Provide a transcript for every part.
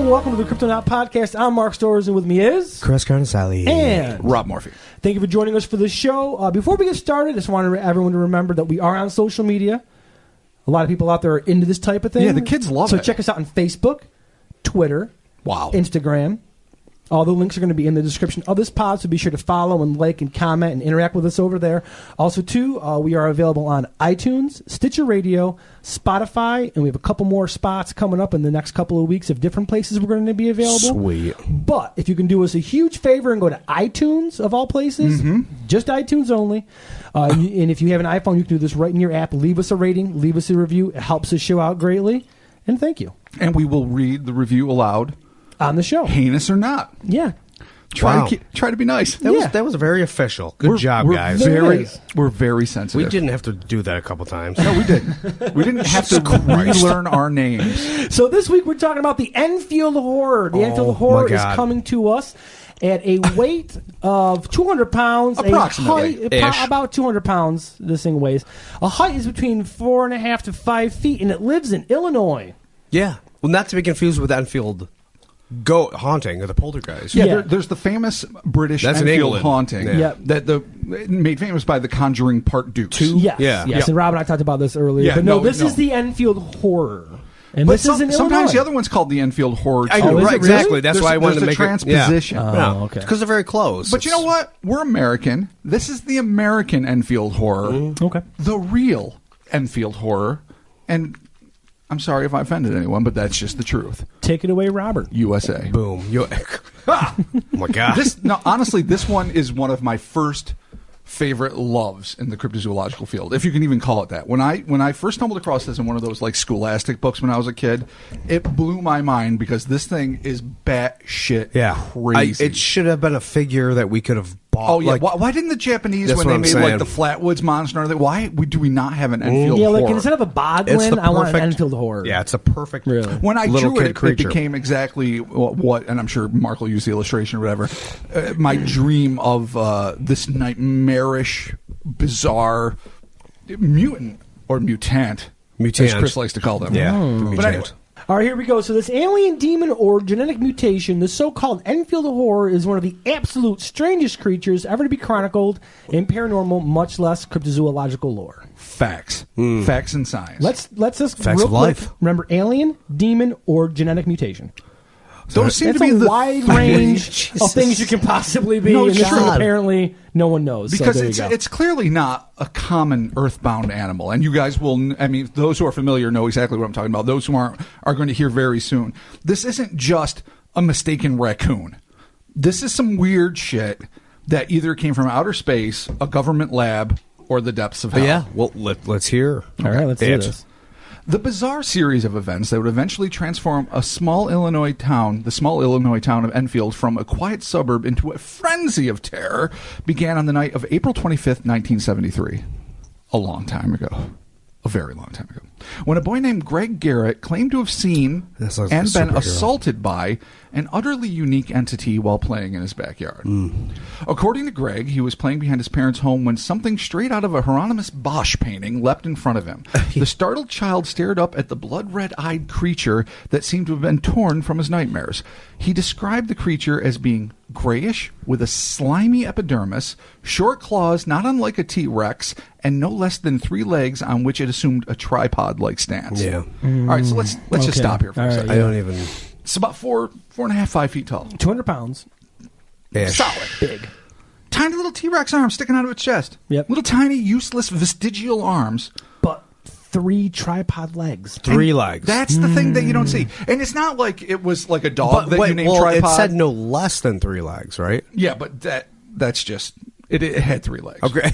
and welcome to the Cryptonaut podcast. I'm Mark Storrs, and with me is Chris Carnesali and Rob Morphy. Thank you for joining us for this show. Before we get started, I just wanted everyone to remember that we are on social media. A lot of people out there are into this type of thing. Yeah, the kids love it. So check us out on Facebook, Twitter, Instagram. All the links are going to be in the description of this pod, so be sure to follow and like and comment and interact with us over there. Also, too, we are available on iTunes, Stitcher Radio, Spotify, and we have a couple more spots coming up in the next couple of weeks of different places we're going to be available. Sweet. But if you can do us a huge favor and go to iTunes, of all places, just iTunes only, and if you have an iPhone, you can do this right in your app. Leave us a rating, leave us a review. It helps the show out greatly, and thank you. And we will read the review aloud. On the show. Heinous or not. Yeah. Try to be nice. That was very official. Good job, guys. We're very sensitive. We didn't have to do that a couple times. No, we didn't. We didn't have to relearn our names. So this week we're talking about the Enfield Horror. The Enfield Horror is coming to us at a weight of 200 pounds. Approximately. About 200 pounds this thing weighs. A height is between 4.5 to 5 feet, and it lives in Illinois. Yeah. Well, not to be confused with Enfield Goat Haunting or the Poltergeist. Yeah. There's the famous British Enfield Haunting that made famous by The Conjuring Part 2. Yes. And Rob and I talked about this earlier. Yeah, but this is the Enfield Horror. And but this is in sometimes Illinois. the other one's called the Enfield Horror too. I know, right? Exactly. Really? That's why I wanted to make transposition. It. Yeah. Oh, okay. Because they're very close. But you know what? We're American. This is the American Enfield Horror. Okay. The real Enfield Horror. And I'm sorry if I offended anyone, but that's just the truth. Take it away, Robert. USA. Boom. Oh my God. Honestly, this one is one of my first favorite loves in the cryptozoological field, if you can even call it that. When I first stumbled across this in one of those like Scholastic books when I was a kid, it blew my mind because this thing is batshit crazy. It should have been a figure that we could have bought. Oh yeah, why didn't the Japanese, when they made like the Flatwoods monster, why do we not have an Enfield Horror? Like instead of a Boglin, I want an Enfield Horror. Yeah, it's a perfect. Really. When I drew it, creature. It became exactly what, and I'm sure Mark will use the illustration or whatever. My dream of this nightmarish, bizarre mutant or mutant, as Chris likes to call them. Yeah, but anyway. All right, here we go. So this alien, demon, or genetic mutation, the so-called Enfield Horror, is one of the absolute strangest creatures ever to be chronicled in paranormal, much less cryptozoological lore. Facts. Facts and science. Let's just Facts of life. Remember, alien, demon, or genetic mutation. Those seem to be a wide range of things you can possibly be, and this thing apparently no one knows. Because so it's clearly not a common earthbound animal. And you guys will, those who are familiar know exactly what I'm talking about. Those who aren't are going to hear very soon. This isn't just a mistaken raccoon. This is some weird shit that either came from outer space, a government lab, or the depths of hell. Yeah, well, let's hear. All right, let's do this. The bizarre series of events that would eventually transform the small Illinois town of Enfield from a quiet suburb into a frenzy of terror began on the night of April 25th, 1973. A long time ago. A very long time ago. When a boy named Greg Garrett claimed to have seen and been assaulted by an utterly unique entity while playing in his backyard. According to Greg, he was playing behind his parents' home when something straight out of a Hieronymus Bosch painting leapt in front of him. The startled child stared up at the blood-red-eyed creature that seemed to have been torn from his nightmares. He described the creature as being grayish, with a slimy epidermis, short claws not unlike a T-Rex, and no less than 3 legs on which it assumed a tripod-like stance. Yeah. All right, so let's just stop here for a second. I don't even... It's about 4.5, 5 feet tall. 200 pounds. Ish. Solid. Big. Tiny little T-Rex arms sticking out of its chest. Yep. Little tiny, useless, vestigial arms. But 3 tripod legs. 3 legs. That's the thing that you don't see. And it's not like it was like a dog you named tripod. It said no less than 3 legs, right? Yeah, but that's just... It had 3 legs. Okay.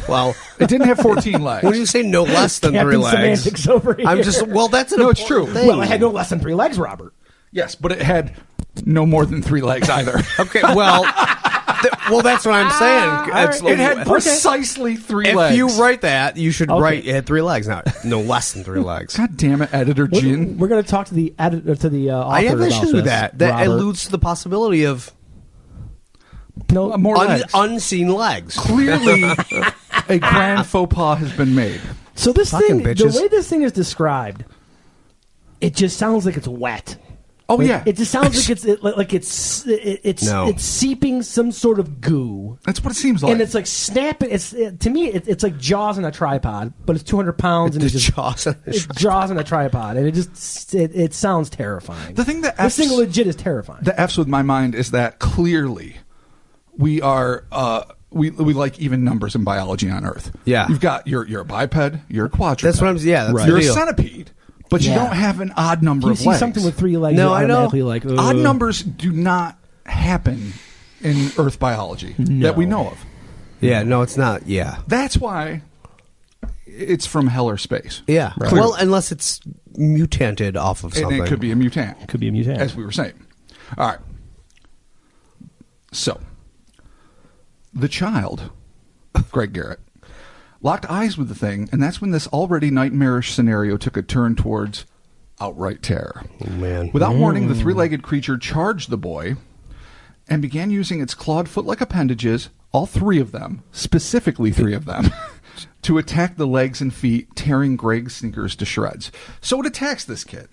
Well, it didn't have 14 legs. When you say no less than 3 legs, semantics over here. I'm just that's an it's true. thing. Well, it had no less than 3 legs, Robert. Yes, but it had no more than 3 legs either. Okay, well, that's what I'm saying. It had precisely 3 legs. If you write that, you should write it had 3 legs, not no less than 3 legs. God damn it, editor Gin. We're going to talk to the editor, to the author. I have issues with that. That alludes to the possibility of more legs. Unseen legs. Clearly, a grand faux pas has been made. So this Fucking thing, bitches. the way this thing is described, it just sounds like it's wet. Oh Like, yeah, it just sounds like it's seeping some sort of goo. that's what it seems like. And it's like snapping. To me, it's like Jaws on a tripod, but it's 200 pounds and it's just Jaws on a tripod, and it sounds terrifying. The thing that this thing legit is terrifying. The F's with my mind is that clearly we are we like even numbers in biology on Earth. Yeah, you've got you're a biped, you're a quadruped. That's what I'm. Yeah, that's right. You're a centipede. But you don't have an odd number of legs. You see something with 3 legs, no, I know. Like, odd numbers do not happen in Earth biology that we know of. Yeah, no, it's not. Yeah. That's why it's from hell or space. Yeah. Right. Well, unless it's mutated off of something. And it could be a mutant. It could be a mutant. As we were saying. All right. So, the child, Greg Garrett, locked eyes with the thing, and that's when this already nightmarish scenario took a turn towards outright terror. Oh, man. Without warning, the 3-legged creature charged the boy and began using its clawed foot-like appendages, all 3 of them, specifically 3 of them, to attack the legs and feet, tearing Greg's sneakers to shreds. So it attacks this kid.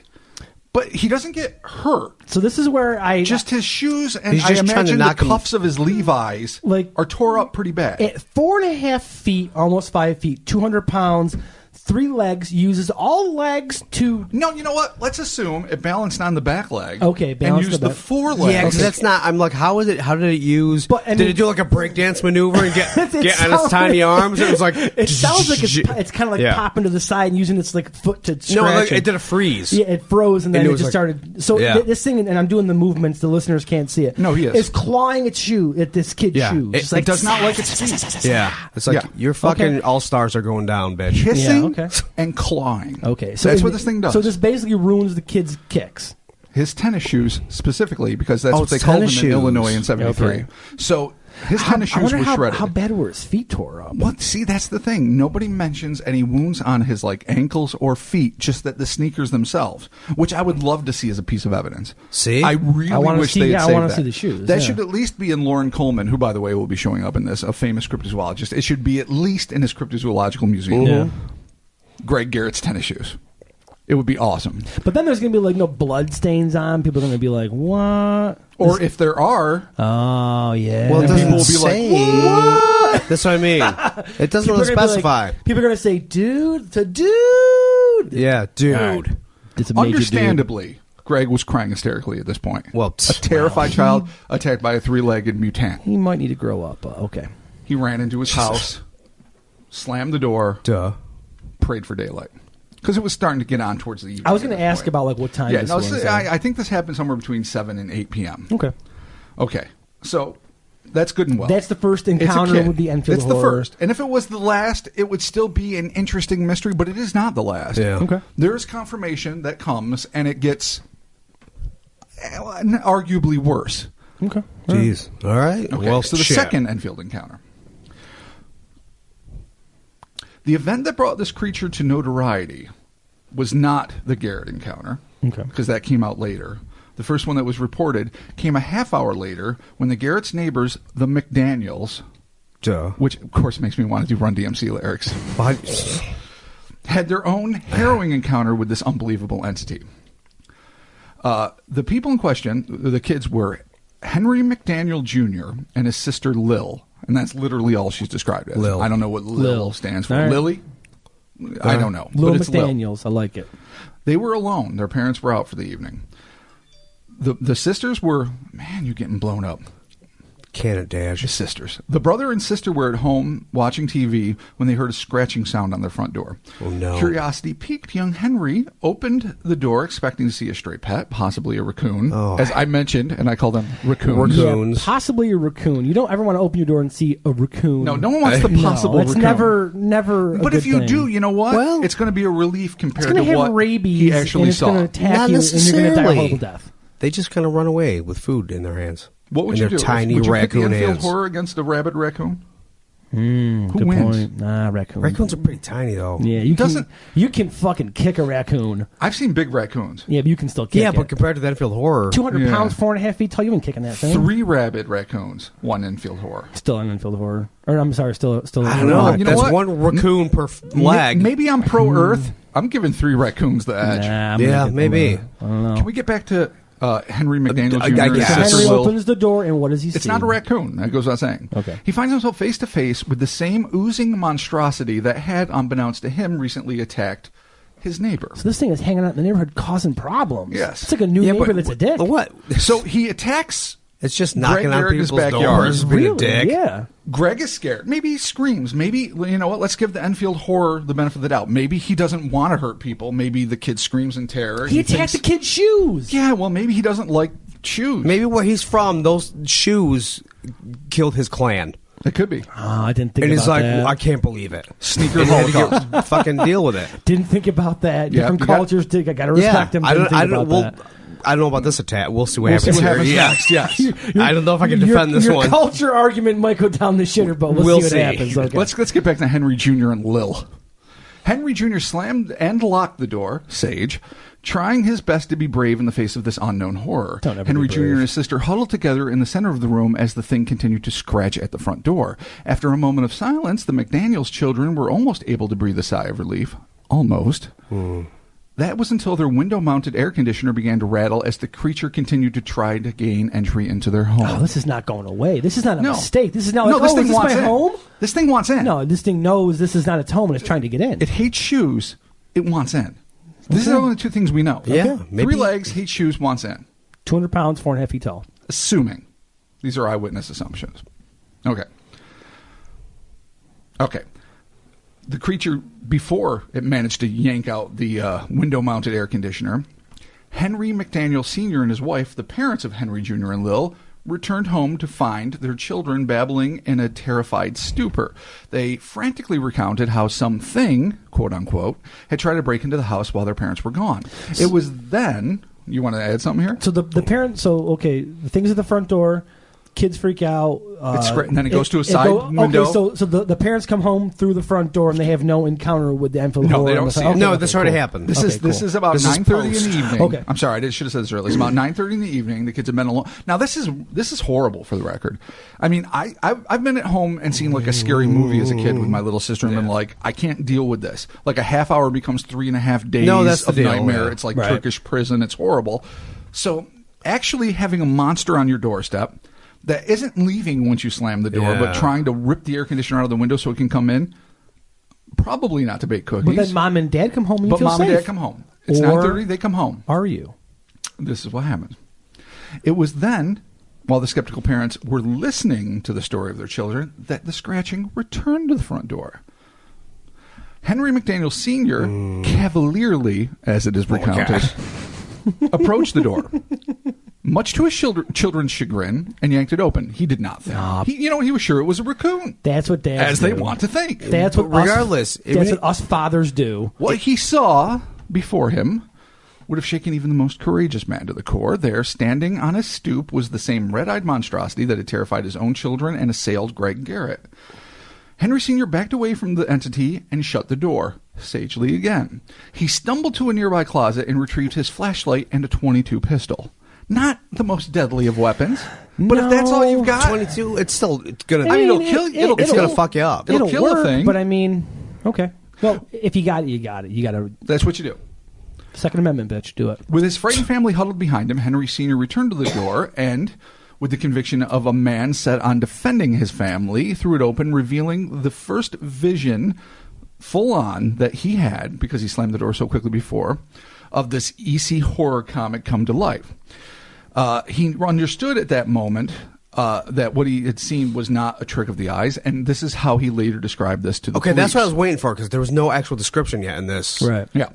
But he doesn't get hurt. So this is where just his shoes and I imagine the cuffs of his Levi's are tore up pretty bad. At 4.5 feet, almost 5 feet, 200 pounds, 3 legs, uses all legs to... No, you know what? Let's assume it balanced on the back leg. Okay, and used the 4 legs. Yeah, because that's not... I'm like, how did it use... Did it do like a breakdance maneuver and get on its tiny arms? It was like... It sounds like it's kind of like popping to the side and using its like foot to scratch. No, like, it did a freeze. Yeah, it froze and then it just started... So this thing, and I'm doing the movements, the listeners can't see it. No, he is. It's clawing its shoe at this kid's shoe. It does not like its feet. Yeah. It's like, your fucking all-stars are going down, bitch. Hissing and clawing. Okay, so that's what this thing does. So this basically ruins the kid's kicks. His tennis shoes specifically, because that's what they called them in Illinois in '73. Okay. So his tennis shoes were shredded. How bad were his feet tore up? Well, see, that's the thing. Nobody mentions any wounds on his like ankles or feet, just that the sneakers themselves, which I would love to see as a piece of evidence. See, I really wish they had saved that. I want to see the shoes. That should at least be in Lauren Coleman, who, by the way, will be showing up in this, a famous cryptozoologist. It should be at least in his cryptozoological museum. Yeah. Greg Garrett's tennis shoes. It would be awesome. But then there's going to be like no blood stains on. People are going to be like, what? Or if there are. Oh, yeah. Well, people will be like, what? That's what I mean. It doesn't really specify. People are going to say, dude, it's a dude. Yeah, dude. It's a major Understandably, dude. Greg was crying hysterically at this point. Well, a terrified child attacked by a 3-legged mutant. He might need to grow up. Okay. He ran into his house, slammed the door, prayed for daylight. Because it was starting to get on towards the evening. I was going to ask about like what time this was. I think this happened somewhere between 7 and 8 p.m. Okay. So that's good and well. That's the first encounter with the Enfield Horror. It's the first. And if it was the last, it would still be an interesting mystery, but it is not the last. Yeah. Okay. There is confirmation that comes, and it gets arguably worse. Okay. Jeez. All right. Okay. Well, so the second Enfield encounter. The event that brought this creature to notoriety was not the Garrett encounter, because that came out later. The first one that was reported came a half hour later when the Garrett's neighbors, the McDaniels, which of course makes me want to do Run DMC lyrics, had their own harrowing encounter with this unbelievable entity. The people in question, the kids, were Henry McDaniel Jr. and his sister Lil. And that's literally all she's described as. Lil. I don't know what Lil stands for. Right. Lily? I don't know. Lil but it's McDaniels. Lil. I like it. They were alone. Their parents were out for the evening. The sisters were... Man, you're getting blown up. Can it, Dash? The sisters. The brother and sister were at home watching TV when they heard a scratching sound on their front door. Oh, no. Curiosity piqued. Young Henry opened the door expecting to see a stray pet, possibly a raccoon. Oh. As I mentioned, and I call them raccoons. Yeah, possibly a raccoon. You don't ever want to open your door and see a raccoon. No one wants the possible raccoon. That's never But if you thing. do, you know what? Well, it's going to be a relief compared to have what rabies he actually saw. It's going to attack Not you and you're going to die a horrible death. They just kind of run away with food in their hands. What would you do? Tiny would you raccoon pick the Enfield hands. Horror against a rabid raccoon? Who Good wins? point. Nah, raccoon. Raccoons are pretty tiny, though. Yeah, you can fucking kick a raccoon. I've seen big raccoons. Yeah, but you can still kick it. But compared to the Enfield Horror... 200 pounds, 4.5 feet tall, you ain't kicking that thing. 3 rabid raccoons, 1 Enfield Horror. Still an Enfield Horror. Or, I'm sorry, still I don't know. You know That's what? 1 raccoon per leg. Maybe I'm pro-Earth. I'm giving 3 raccoons the edge. Nah, yeah, maybe. I don't know. Can we get back to Henry McDaniel I Jr. guess. So and Henry Will. opens the door, and what does he see? It's not a raccoon. That goes without saying. Okay. He finds himself face to face with the same oozing monstrosity that had, unbeknownst to him, recently attacked his neighbor. So this thing is hanging out in the neighborhood causing problems. Yes. It's like a new neighbor that's a dick. What? So he attacks. It's just knocking on Garrick in his people's backyard. doors, being a Really? dick. Yeah. Greg is scared. Maybe he screams. Maybe, you know what, let's give the Enfield Horror the benefit of the doubt. Maybe he doesn't want to hurt people. Maybe the kid screams in terror. He attacked the kid's shoes. Yeah, well, maybe he doesn't like shoes. Maybe where he's from, those shoes killed his clan. It could be. Oh, I didn't think And about he's like, that. I can't believe it. Sneaker And he had to Holocaust. get- fucking deal with it. Didn't think about that. Yeah, Different you got- cultures did. I got to respect him. I Didn't don't. think about Well, that. I don't know about this attack. We'll see what We'll happens see what here. happens Yeah. next, yes. I don't know if I can defend this your one. culture argument might go down the shitter, but we'll see what happens. Okay. Let's get back to Henry Jr. and Lil. Henry Jr. slammed and locked the door, Sage, trying his best to be brave in the face of this unknown horror. Don't ever Henry be Jr. brave. and his sister huddled together in the center of the room as the thing continued to scratch at the front door. After a moment of silence, the McDaniels children were almost able to breathe a sigh of relief. Almost. That was until their window-mounted air conditioner began to rattle as the creature continued to try to gain entry into their home. Oh, this is not going away. This is not a No. mistake. This is not No, like, this oh, thing is this wants my in. home? This thing wants in. No, this thing knows this is not its home and it's trying to get in. It hates shoes. It wants in. These are only the two things we know. Yeah, Okay? maybe- 3 legs, hates shoes, wants in. 200 pounds, 4.5 feet tall. Assuming. These are eyewitness assumptions. Okay. Okay. The creature, before it managed to yank out the window-mounted air conditioner, Henry McDaniel Sr. and his wife, the parents of Henry Jr. and Lil, returned home to find their children babbling in a terrified stupor. They frantically recounted how something, quote-unquote, had tried to break into the house while their parents were gone. It was then... You want to add something here? So the parents, okay, the thing's at the front door, kids freak out. And then it goes to a side window. Okay, so the parents come home through the front door and they have no encounter with the Enfield No, Horror. they don't see it. Okay, No, okay, this already cool. happened. This is about This is 9:30 in post. the evening. Okay. I'm sorry, I should have said this earlier. It's about 9:30 in the evening. The kids have been alone. Now this is horrible for the record. I mean, I've been at home and seen like a scary movie as a kid with my little sister and been like, I can't deal with this. Like a half hour becomes 3.5 days No, that's the of deal, nightmare. yeah. It's like Right. Turkish prison. It's horrible. So actually having a monster on your doorstep that isn't leaving once you slam the door, but Yeah. trying to rip the air conditioner out of the window so it can come in, probably not to bake cookies. But then mom and dad come home and you But feel mom safe. and dad come home. It's Or 9:30. They come home. Are you? This is what happens. It was then, while the skeptical parents were listening to the story of their children, that the scratching returned to the front door. Henry McDaniel Sr., cavalierly, as it is recounted, approached the door, much to his children's chagrin, and yanked it open. He did not think. He was sure it was a raccoon. That's what dads As do. they want to think. That's what Regardless, that's what us fathers do. What he saw before him would have shaken even the most courageous man to the core. There, standing on his stoop, was the same red-eyed monstrosity that had terrified his own children and assailed Greg Garrett. Henry Sr. backed away from the entity and shut the door, sagely again. He stumbled to a nearby closet and retrieved his flashlight and a .22 pistol. Not the most deadly of weapons, but if that's all you've got... 22, it's gonna. I mean, it'll kill you. It's gonna fuck you up. It'll kill work, a thing. But I mean, okay. Well, if you got it, you got it. You got to... That's what you do. Second Amendment, bitch. Do it. With his frightened family huddled behind him, Henry Sr. returned to the door and, with the conviction of a man set on defending his family, threw it open, revealing the first vision, full on, that he had, because he slammed the door so quickly before, of this EC horror comic come to life. He understood at that moment that what he had seen was not a trick of the eyes, and this is how he later described this to the Okay, that's police. what I was waiting for because there was no actual description yet in this. Right. Yeah.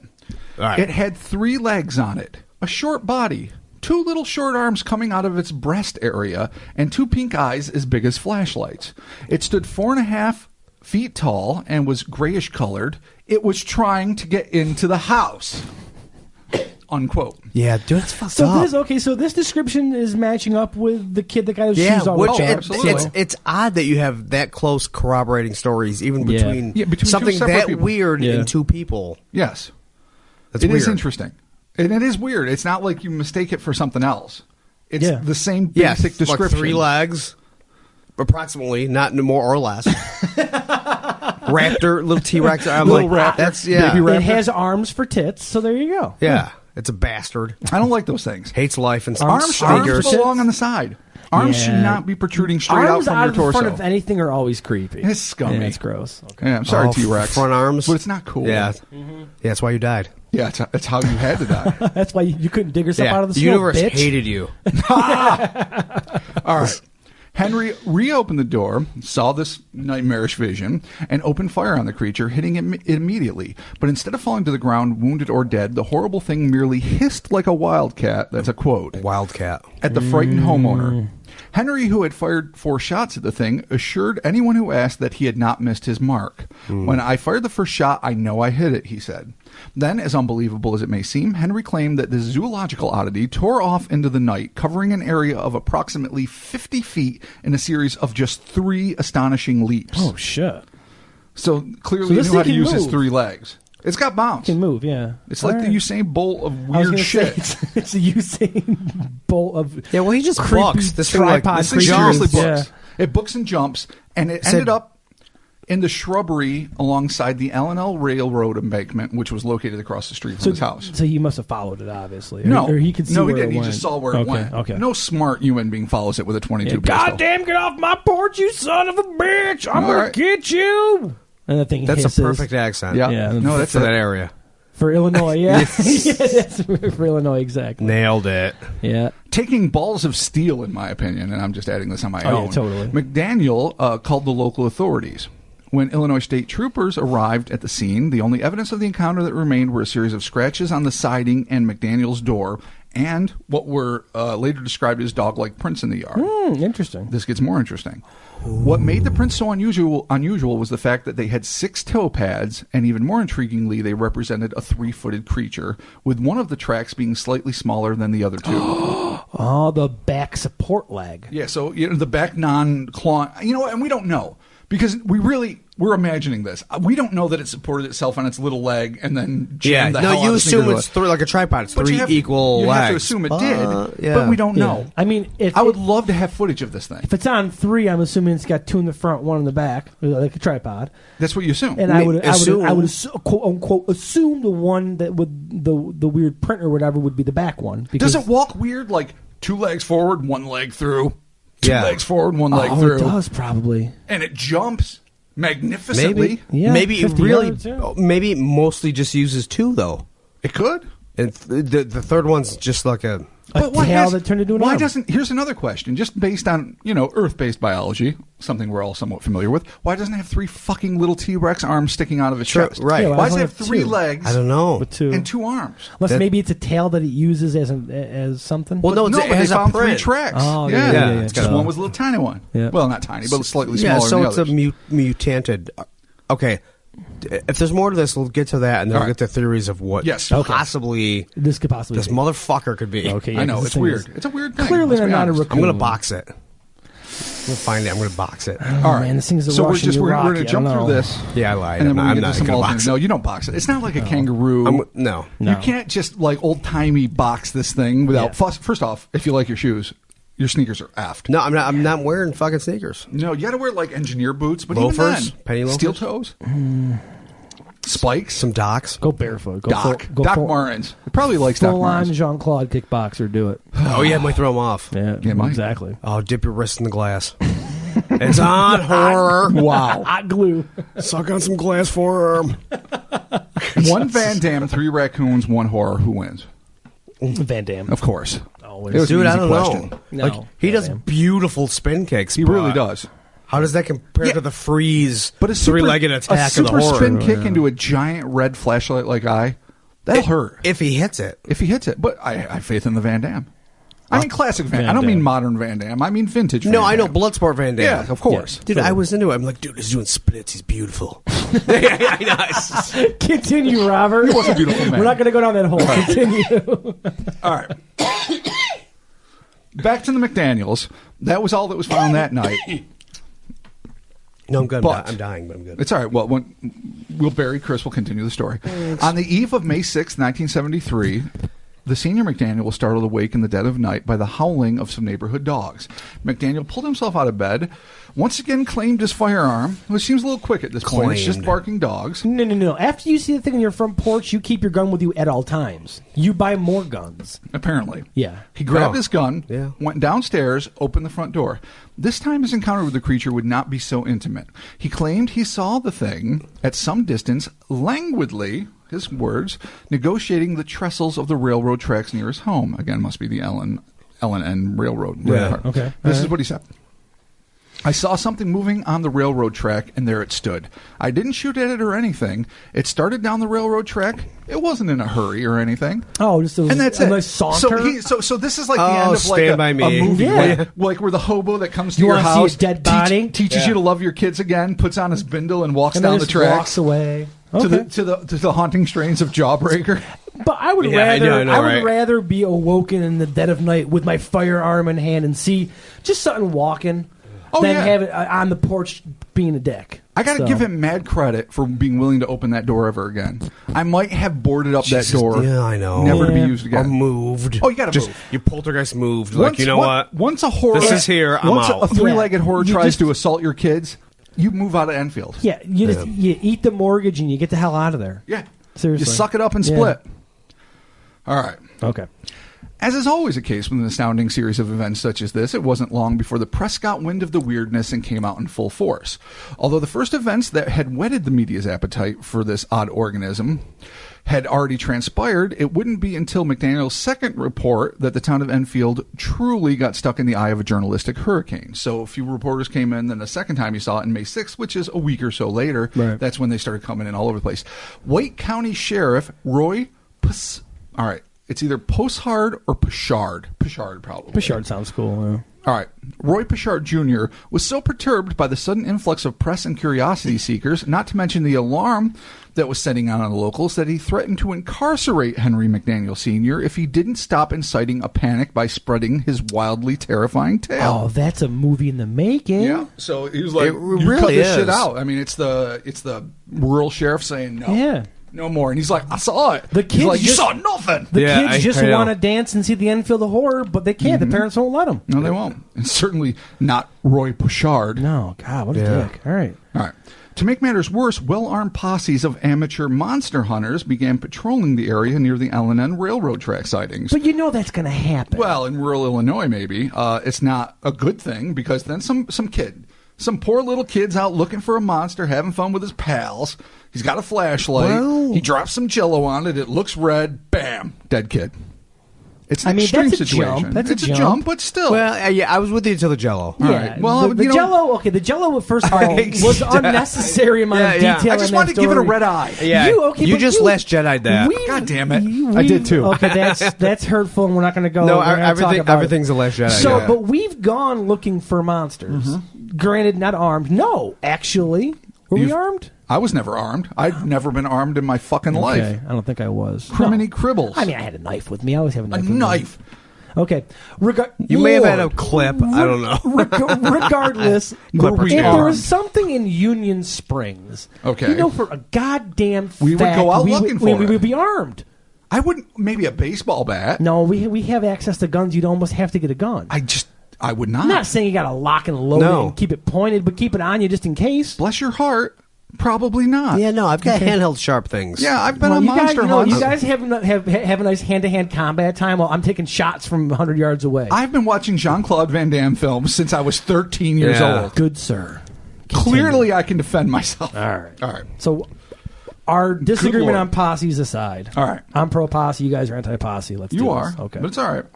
All right. It had 3 legs on it, a short body, 2 little short arms coming out of its breast area, and 2 pink eyes as big as flashlights. It stood 4.5 feet tall and was grayish colored. It was trying to get into the house. Unquote. Yeah, dude, it's fucked up. So this description is matching up with the kid that got his Yeah, shoes all which ripped out. absolutely. it's odd that you have that close corroborating stories, even Yeah. between, Yeah, between something two separate that people. weird Yeah. in 2 people. Yes. That's It weird. is interesting. And it is weird. It's not like you mistake it for something else. It's Yeah. the same Yeah, basic description. like 3 legs, approximately, not more or less. Raptor, little T-Rex. I'm Little like, raptor, that's yeah, baby raptor. It has arms for tits, so there you go. yeah. It's a bastard. I don't like those things. Hates life and Arms belong on the side. Arms should not be protruding straight out from your torso. Arms out of front of anything are always creepy. It's scummy. Yeah, it's gross. Okay. Yeah, I'm sorry, T-Rex. Front arms? But it's not cool. Yeah. Yeah, that's why you died. Yeah, it's how you had to die. That's why you couldn't dig yourself out of the snow, universe bitch. hated you. All right. Henry reopened the door, saw this nightmarish vision, and opened fire on the creature, hitting it immediately. But instead of falling to the ground, wounded or dead, the horrible thing merely hissed like a wildcat. That's a quote. Wildcat. At the frightened homeowner. Henry, who had fired 4 shots at the thing, assured anyone who asked that he had not missed his mark. When I fired the first shot, I know I hit it, he said. Then, as unbelievable as it may seem, Henry claimed that the zoological oddity tore off into the night, covering an area of approximately 50 feet in a series of just 3 astonishing leaps. Oh, shit. So clearly he knew how to use his 3 legs. It's got bounce. It can move, yeah. It's like the Usain Bolt of weird shit. It's a Usain Bolt of Yeah, well, he just books. This tripod thing seriously books. Yeah. It books and jumps, and it ended up in the shrubbery alongside the L&L Railroad embankment, which was located across the street from his house. So he must have followed it, obviously. No, or he could see no, where he didn't. it went. He just saw where it went. Okay. No smart human being follows it with a 22 pistol. Goddamn, get off my porch, you son of a bitch! I'm going to get you! And the thing That's hisses. a perfect accent. Yeah. No, that's for that area. For Illinois, yeah. Yeah, that's for Illinois, exactly. Nailed it. Yeah. Taking balls of steel, in my opinion, and I'm just adding this on my own. Yeah, totally. McDaniel called the local authorities. When Illinois state troopers arrived at the scene, the only evidence of the encounter that remained were a series of scratches on the siding and McDaniel's door, and what were later described as dog-like prints in the yard. Interesting. This gets more interesting. What made the prints so unusual was the fact that they had 6 toe pads, and even more intriguingly, they represented a 3-footed creature, with one of the tracks being slightly smaller than the other 2. Oh, the back support leg. Yeah, so the back non-claw. And we don't know. Because we're imagining this. We don't know that it supported itself on its little leg and then jammed the hell out you of assume it's 3 like a tripod. It's 3 equal legs. You have to assume it did, but we don't know. I mean, I would love to have footage of this thing. If it's on 3, I'm assuming it's got 2 in the front, 1 in the back, like a tripod. That's what you assume. And I would quote unquote assume the one that would the weird print or whatever would be the back one. Does it walk weird, like 2 legs forward, 1 leg through? 2 legs forward, 1 leg through. It does probably. And it jumps magnificently. Maybe it mostly just uses 2 though. It could. And the third one's just like a tail that turned into an arm. Here's another question, just based on Earth-based biology, something we're all somewhat familiar with. Why doesn't it have 3 fucking little T-Rex arms sticking out of its chest? Right. Why does it have 3 legs? I don't know. And 2 arms. Unless maybe it's a tail that it uses as something. Well, no, but they found 3 tracks. Oh, yeah. It's just one was a little tiny one. Yeah. Well, not tiny, but slightly smaller than the others. So it's a mutated. Okay. If there's more to this, we'll get to that, and then we'll get the theories of what this could possibly be. Motherfucker could be. Okay, I know, it's weird. It's a weird thing. Clearly not a raccoon. I'm going to box it. We'll find it. I'm going to box it. All right, man, this thing's a we're going to jump through this. Yeah, I lied. And then I'm not going to box it. No, you don't box it. It's not like a kangaroo. No. You can't just like old-timey box this thing without... First off, if you like your shoes... Your sneakers are effed. No, I'm not wearing fucking sneakers. No, you got to wear like engineer boots, but loafers, even then, penny loafers, steel toes, spikes, some Docs. Go barefoot. Doc Martens. It probably likes Doc Martens. Full on Jean-Claude kickboxer. Do it. Oh yeah, might throw them off. Yeah, exactly. Oh, dip your wrist in the glass. It's on horror. Wow. Hot glue. Suck on some glass forearm. 1 Van Damme, 3 raccoons, 1 horror. Who wins? Van Damme, of course. Always. It was Dude, an easy I don't question. know. No, like he does beautiful spin kicks. He really does. How does that compare to the freeze? But a 3-legged attack super of the horror. spin kick into a giant red flashlight-like eye. That'll hurt if he hits it. But I have faith in the Van Damme. I mean classic Van Damme. I don't mean modern Van Damme. I mean vintage Van Damme. I know Bloodsport Van Damme. Yeah, of course. Yeah. Dude, I was into it. I'm like, dude, he's doing splits. He's beautiful. Continue, Robert. He was a beautiful man. We're not going to go down that hole. Continue. All right. Back to the McDaniels. That was all that was found that night. No, I'm good. But I'm dying, but I'm good. It's all right. Well, we'll bury Chris. We'll continue the story. Thanks. On the eve of May 6th, 1973... the senior McDaniel was startled awake in the dead of night by the howling of some neighborhood dogs. McDaniel pulled himself out of bed, once again claimed his firearm, which seems a little quick at this point. It's just barking dogs. No. After you see the thing on your front porch, you keep your gun with you at all times. You buy more guns. Apparently. Yeah. He grabbed his gun, went downstairs, opened the front door. This time his encounter with the creature would not be so intimate. He claimed he saw the thing at some distance, languidly, his words, negotiating the trestles of the railroad tracks near his home. Again, must be the L&N Railroad. Yeah. Okay. This is what he said. I saw something moving on the railroad track, and there it stood. I didn't shoot at it or anything. It started down the railroad track. It wasn't in a hurry or anything. Oh, just and that's it. Nice saunter. So this is like the end of like a movie, like where the hobo that comes to your house, see a dead body, teaches you to love your kids again, puts on his bindle, and walks down the tracks, walks away to the haunting strains of Jawbreaker. But I would rather be awoken in the dead of night with my firearm in hand and see just something walking. Than have it on the porch being a dick. I got to give him mad credit for being willing to open that door ever again. I might have boarded up that door. Yeah, I know. Never to be used again. Or moved. Oh, you got to move. Your poltergeist moved. Like, you know what? Once a horror... This is here, I'm out. Once a three-legged horror tries to assault your kids, you move out of Enfield. Yeah, you eat the mortgage and you get the hell out of there. Yeah. Seriously. You suck it up and split. All right. Okay. As is always the case with an astounding series of events such as this, it wasn't long before the press got wind of the weirdness and came out in full force. Although the first events that had whetted the media's appetite for this odd organism had already transpired, it wouldn't be until McDaniel's second report that the town of Enfield truly got stuck in the eye of a journalistic hurricane. So a few reporters came in, then the second time you saw it in May 6th, which is a week or so later, that's when they started coming in all over the place. White County Sheriff Roy all right. It's either Poshard or Pashard. Pashard, probably. Pashard sounds cool. Yeah. All right. Roy Pashard Jr. was so perturbed by the sudden influx of press and curiosity seekers, not to mention the alarm that was setting out on the locals, that he threatened to incarcerate Henry McDaniel Sr. if he didn't stop inciting a panic by spreading his wildly terrifying tale. Oh, that's a movie in the making. Yeah. So he was like, you cut this shit out. I mean, it's the rural sheriff saying no. Yeah. No more. And he's like, I saw it. The kids you saw nothing. The kids just want to dance and see the Enfield Horror, but they can't. The parents won't let them. No, they won't. And certainly not Roy Poshard. No, God, what a dick. All right. To make matters worse, well-armed posses of amateur monster hunters began patrolling the area near the L&N railroad track sightings. But you know that's going to happen. Well, in rural Illinois, maybe. It's not a good thing, because then some poor little kid's out looking for a monster, having fun with his pals. He's got a flashlight. He drops some Jell-O on it. It looks red. Bam. Dead kid. It's an extreme situation. That's a jump, but still. Well, I was with you until the Jell-O. Yeah. Right. Well, the Jell-O. Okay, the Jell-O. First of all, was unnecessary amount of detail. I just wanted to give it a red eye. Yeah. You just Last Jedi'd that. God damn it! I did too. Okay, that's hurtful, and we're not going to go. No, everything's a Last Jedi. So, but we've gone looking for monsters. Granted, not armed. No, actually, were we armed? I was never armed. I've never been armed in my fucking life. I don't think I was. Criminy cribbles. I mean, I had a knife with me. I always have a knife. A knife. Okay. You may have had a clip. I don't know. Regardless, if there was something in Union Springs, for a goddamn fact, we would go out looking for it. We would be armed. I wouldn't. Maybe a baseball bat. No, we have access to guns. You'd almost have to get a gun. I would not. I'm not saying you got to lock and load it and keep it pointed, but keep it on you just in case. Bless your heart. Probably not. Yeah, no, I've got handheld sharp things. Yeah, I've been on monster hunts. You guys have a nice hand-to-hand combat time while I'm taking shots from 100 yards away. I've been watching Jean-Claude Van Damme films since I was 13 years old. Good sir. Clearly, I can defend myself. All right. So, our disagreement on posses aside. All right. I'm pro-posse. You guys are anti-posse. Let's do this. You are. Okay. But it's all right.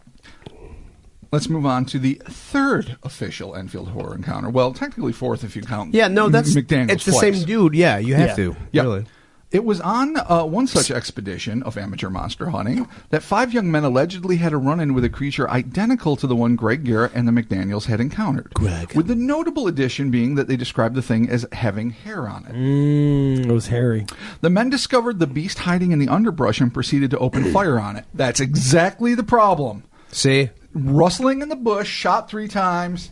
Let's move on to the third official Enfield Horror encounter. Well, technically fourth if you count. Yeah, no, McDaniel's it's the same dude. Yeah, you have to. Yeah. Really. It was on one such expedition of amateur monster hunting that 5 young men allegedly had a run-in with a creature identical to the one Greg Garrett and the McDaniels had encountered. With the notable addition being that they described the thing as having hair on it. It was hairy. The men discovered the beast hiding in the underbrush and proceeded to open fire on it. That's exactly the problem. See? Rustling in the bush, shot 3 times.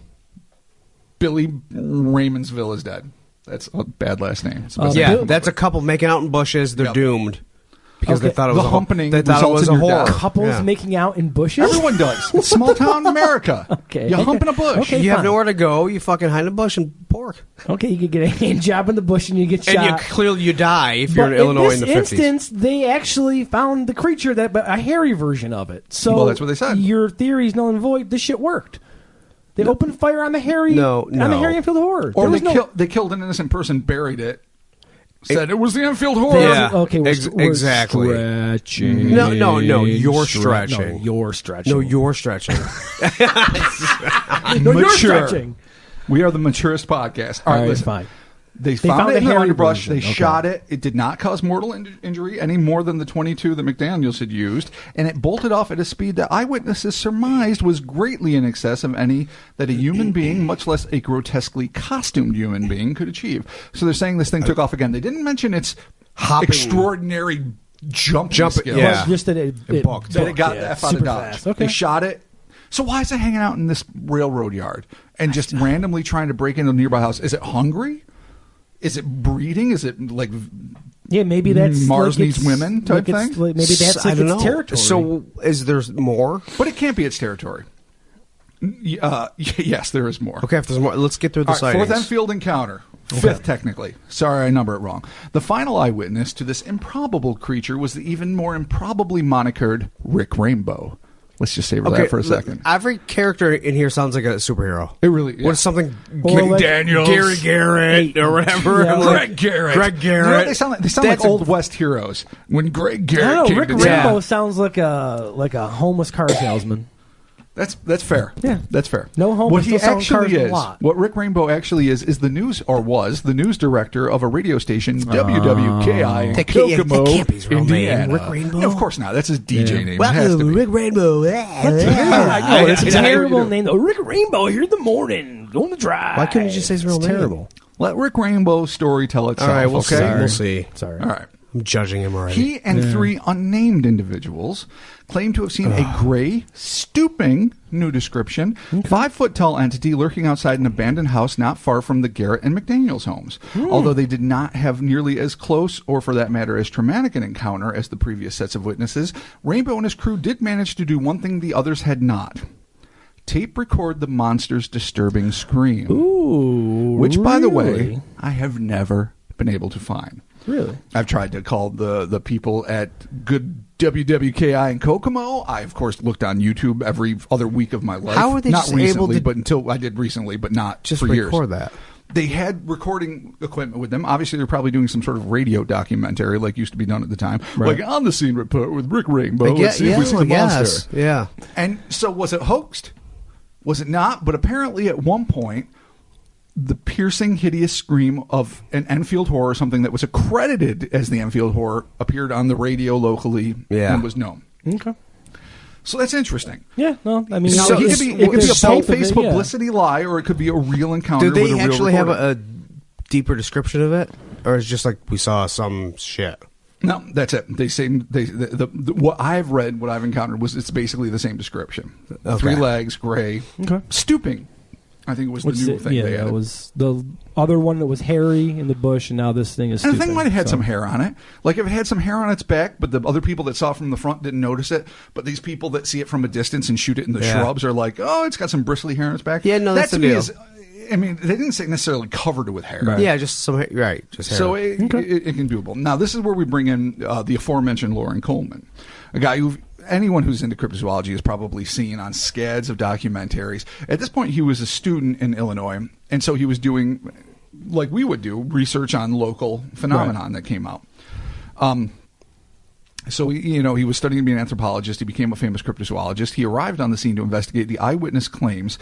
Billy Raymondsville is dead. That's a bad last name. That's a couple making out in bushes. They're doomed. because they thought it was a horror. Couples making out in bushes? Everyone does. It's small town America. Okay. You hump in a bush. Okay, you have nowhere to go. You fucking hide in a bush and pork. Okay, you could get a hand job in the bush and you get shot. And you die if you're in Illinois in the 50s. In this instance, they actually found the creature, but a hairy version of it. So that's what they said. Your theory is null and void. This shit worked. They opened fire on the hairy Enfield Horror. Or they killed an innocent person, buried it. Said it was the Enfield Horror. Yeah. Okay, exactly. Stretching. No, you're stretching. No, you're stretching. No, you're stretching. You're stretching. We are the maturest podcast. All right, listen. Fine. They found it in the underbrush. They shot it. It did not cause mortal injury any more than the 22 that McDaniels had used, and it bolted off at a speed that eyewitnesses surmised was greatly in excess of any that a human being, much less a grotesquely costumed human being, could achieve. So they're saying this thing took off again. They didn't mention its extraordinary jumping skill. Yeah. Well, just that it got the F out of Dodge. Okay. They shot it. So why is it hanging out in this railroad yard and just randomly trying to break into a nearby house? Is it hungry? Is it breeding? Is it like maybe that's Mars needs women type thing? Maybe that's like its territory. So is there more? But it can't be its territory. Yes, there is more. Okay, if there's more, let's get through the sightings. Fourth Enfield encounter. Fifth, technically. Sorry, I number it wrong. The final eyewitness to this improbable creature was the even more improbably monikered Rick Rainbow. Let's just savor that for a second. Every character in here sounds like a superhero. It really is. What is something? McDaniels, Gary Garrett, or whatever. Greg Garrett. You know, they sound like Old West heroes. When Greg Garrett came Rick to Rainbow sounds like a homeless car salesman. That's fair. Yeah, that's fair. No homeless. What he actually is, what Rick Rainbow actually is the news, or was the news director of a radio station, WWKI in Kokomo, Indiana. Rick Rainbow? No, of course not. That's his DJ name. Welcome, Rick Rainbow. It's a terrible name. Rick Rainbow here in the morning, on the drive. Why couldn't you just say his real name? Terrible. Let Rick Rainbow's story tell itself. All right, we'll okay? see. Sorry. All right. I'm judging him already. He and three unnamed individuals claim to have seen a gray, stooping, new description, 5-foot-tall entity lurking outside an abandoned house not far from the Garrett and McDaniels homes. Although they did not have nearly as close, or for that matter, as traumatic an encounter as the previous sets of witnesses, Rainbow and his crew did manage to do one thing the others had not. Tape record the monster's disturbing scream. Ooh, which, by the way, I have never been able to find. Really? I've tried to call the people at good WWKI in Kokomo. I, of course, looked on YouTube every other week of my life. How are they not just recently, able to... but until I did recently, but not just for years. Record that. They had recording equipment with them. Obviously, they're probably doing some sort of radio documentary like used to be done at the time. Right. Like, on the scene report with Rick Rainbow. Let's see if we see the monster. Yeah. And so was it hoaxed? Was it not? But apparently at one point, the piercing, hideous scream of an Enfield Horror, something that was accredited as the Enfield Horror, appeared on the radio locally and was known. Okay. So that's interesting. Yeah, no, I mean... So it could be a bold-faced publicity lie, or it could be a real encounter with a real Do they actually recording. have a deeper description of it? Or is it just like we saw some shit? No, that's it. They say what I've read, what I've encountered it's basically the same description. Okay. 3 legs, gray, stooping. I think it was the new thing they added. It was the other one that was hairy in the bush, and now this thing is stooping. And the thing might have had some hair on it. Like if it had some hair on its back, but the other people that saw it from the front didn't notice it. But these people that see it from a distance and shoot it in the shrubs are like, oh, it's got some bristly hair on its back. Yeah, no, that's the deal. I mean, they didn't say necessarily covered with hair. Right. Yeah, just some hair. Right, just hair. So it can be doable. Now, this is where we bring in the aforementioned Loren Coleman, a guy who... Anyone who's into cryptozoology has probably seen on scads of documentaries. At this point, he was a student in Illinois, and so he was doing, like we would do, research on local phenomenon that came out. So, he was studying to be an anthropologist. He became a famous cryptozoologist. He arrived on the scene to investigate the eyewitness claims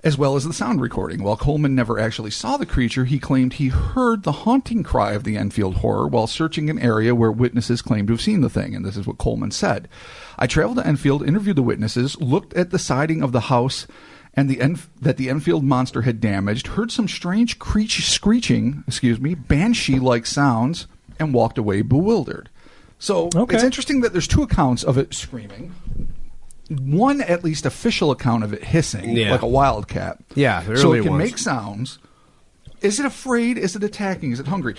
as well as the sound recording. While Coleman never actually saw the creature, he claimed he heard the haunting cry of the Enfield Horror while searching an area where witnesses claimed to have seen the thing, and this is what Coleman said. I traveled to Enfield, interviewed the witnesses, looked at the siding of the house and that the Enfield monster had damaged, heard some strange screeching, banshee-like sounds, and walked away bewildered. So it's interesting that there's 2 accounts of it screaming. One, at least, official account of it hissing, like a wildcat. Yeah, so it can make sounds. Is it afraid? Is it attacking? Is it hungry?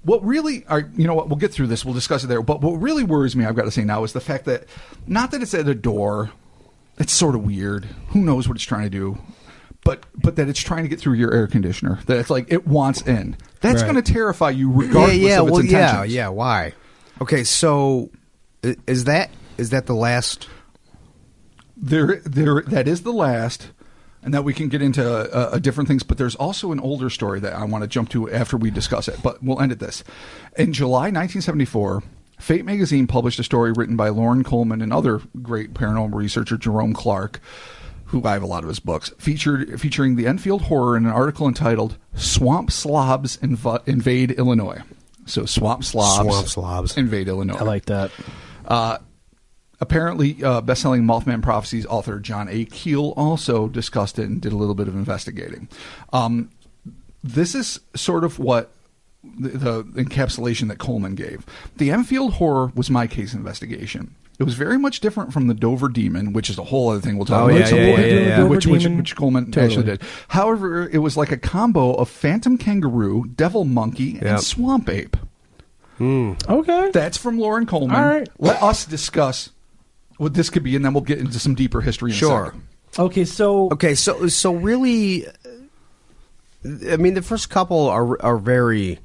What really are, we'll get through this, we'll discuss it there, but what really worries me, I've got to say now, is the fact that, not that it's at a door, it's sort of weird, who knows what it's trying to do, but that it's trying to get through your air conditioner, that it's like, it wants in. That's going to terrify you regardless of its intentions. Yeah, why? Okay, so, is that the last? That is the last. And that we can get into different things, but there's also an older story that I want to jump to after we discuss it, but we'll end at this. In July 1974, Fate magazine published a story written by Loren Coleman and other great paranormal researcher Jerome Clark, who I have a lot of his books, featuring the Enfield Horror in an article entitled Swamp Slobs Invade Illinois. So Swamp Slobs Invade Illinois. I like that. Apparently, best-selling Mothman Prophecies author John A. Keel also discussed it and did a little bit of investigating. This is sort of what the encapsulation that Coleman gave. The Enfield Horror was my case investigation. It was very much different from the Dover Demon, which is a whole other thing we'll talk about. Which Coleman actually did. However, it was like a combo of phantom kangaroo, devil monkey, and swamp ape. Okay. That's from Loren Coleman. All right. Let us discuss what this could be, and then we'll get into some deeper history in a second. Okay, so really, I mean, the first couple are very,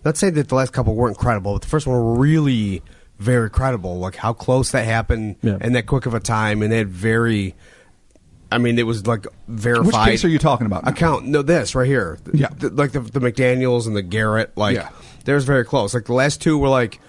let's say that the last couple weren't credible, but the first one were really very credible, like how close that happened in that quick of a time, and it was like verified. Which case are you talking about now? This right here. Yeah. Like the McDaniels and the Garrett, they're very close. Like the last two were like,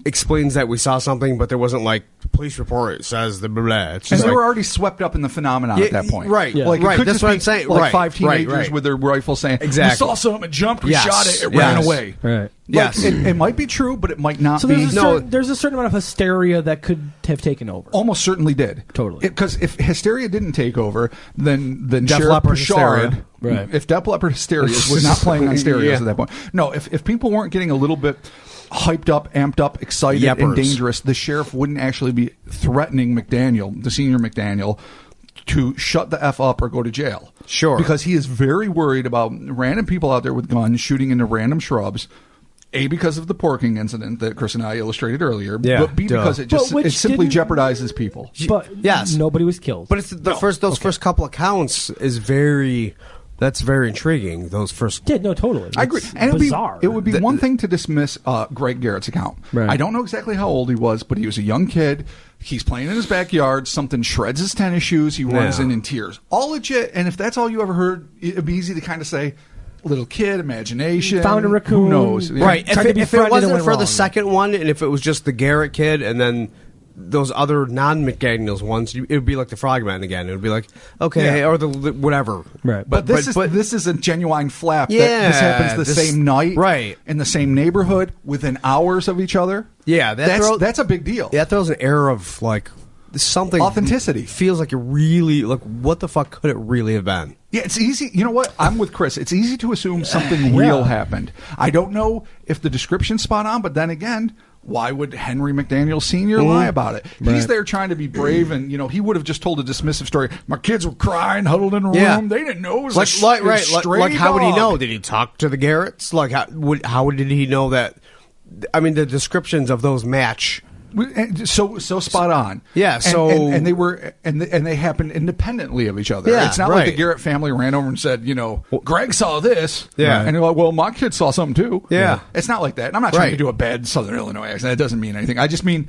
explains that we saw something, but there wasn't like police report says the blah blah. It's and they were already swept up in the phenomenon at that point, right? Yeah. Like right. That's what I'm saying. Like five teenagers with their rifles saying, "We saw something, it jumped, we shot it, it ran away." Right. Yes, it might be true, but it might not be. There's a certain amount of hysteria that could have taken over. Almost certainly did. Totally. Because if hysteria didn't take over, then Def Sheriff Leppard Pashard, right? If Def Leppard hysteria was not playing on stereos at that point, no. If people weren't getting a little bit hyped up, amped up, excited, and dangerous, the sheriff wouldn't actually be threatening McDaniel, the senior McDaniel, to shut the F up or go to jail. Sure. Because he is very worried about random people out there with guns shooting into random shrubs. A, because of the porking incident that Chris and I illustrated earlier, but B, because it simply jeopardizes people. But nobody was killed. But it's those first couple accounts is very... That's very intriguing. Those first, totally. I agree. And bizarre. It would be one thing to dismiss Greg Garrett's account. Right. I don't know exactly how old he was, but he was a young kid. He's playing in his backyard. Something shreds his tennis shoes. He runs in tears. All legit. And if that's all you ever heard, it'd be easy to kind of say, little kid, imagination. Found a raccoon. Who knows? Right. If it wasn't for the second one, and if it was just the Garrett kid, and then those other non-McDaniels ones, it would be like the Frogman again. It would be like, okay, or the whatever. Right. But this is a genuine flap. That this happens the same night, right, in the same neighborhood, within hours of each other. Yeah, that's a big deal. That throws an air of like something authenticity. Feels like it really what the fuck could it really have been? Yeah, it's easy. You know what? I'm with Chris. It's easy to assume something real happened. I don't know if the description's spot on, but then again, why would Henry McDaniel Sr. lie about it? Right. He's there trying to be brave, and he would have just told a dismissive story. My kids were crying, huddled in a room. They didn't know it was like how would he know? Did he talk to the Garretts? Like how did he know that? I mean, the descriptions of those match. So spot on. Yeah. And they were and they happened independently of each other. Yeah, it's not like the Garrett family ran over and said, Greg saw this. Yeah. And you're like, well, my kid saw something too. Yeah. It's not like that. And I'm not trying to do a bad Southern Illinois accent. That doesn't mean anything. I just mean,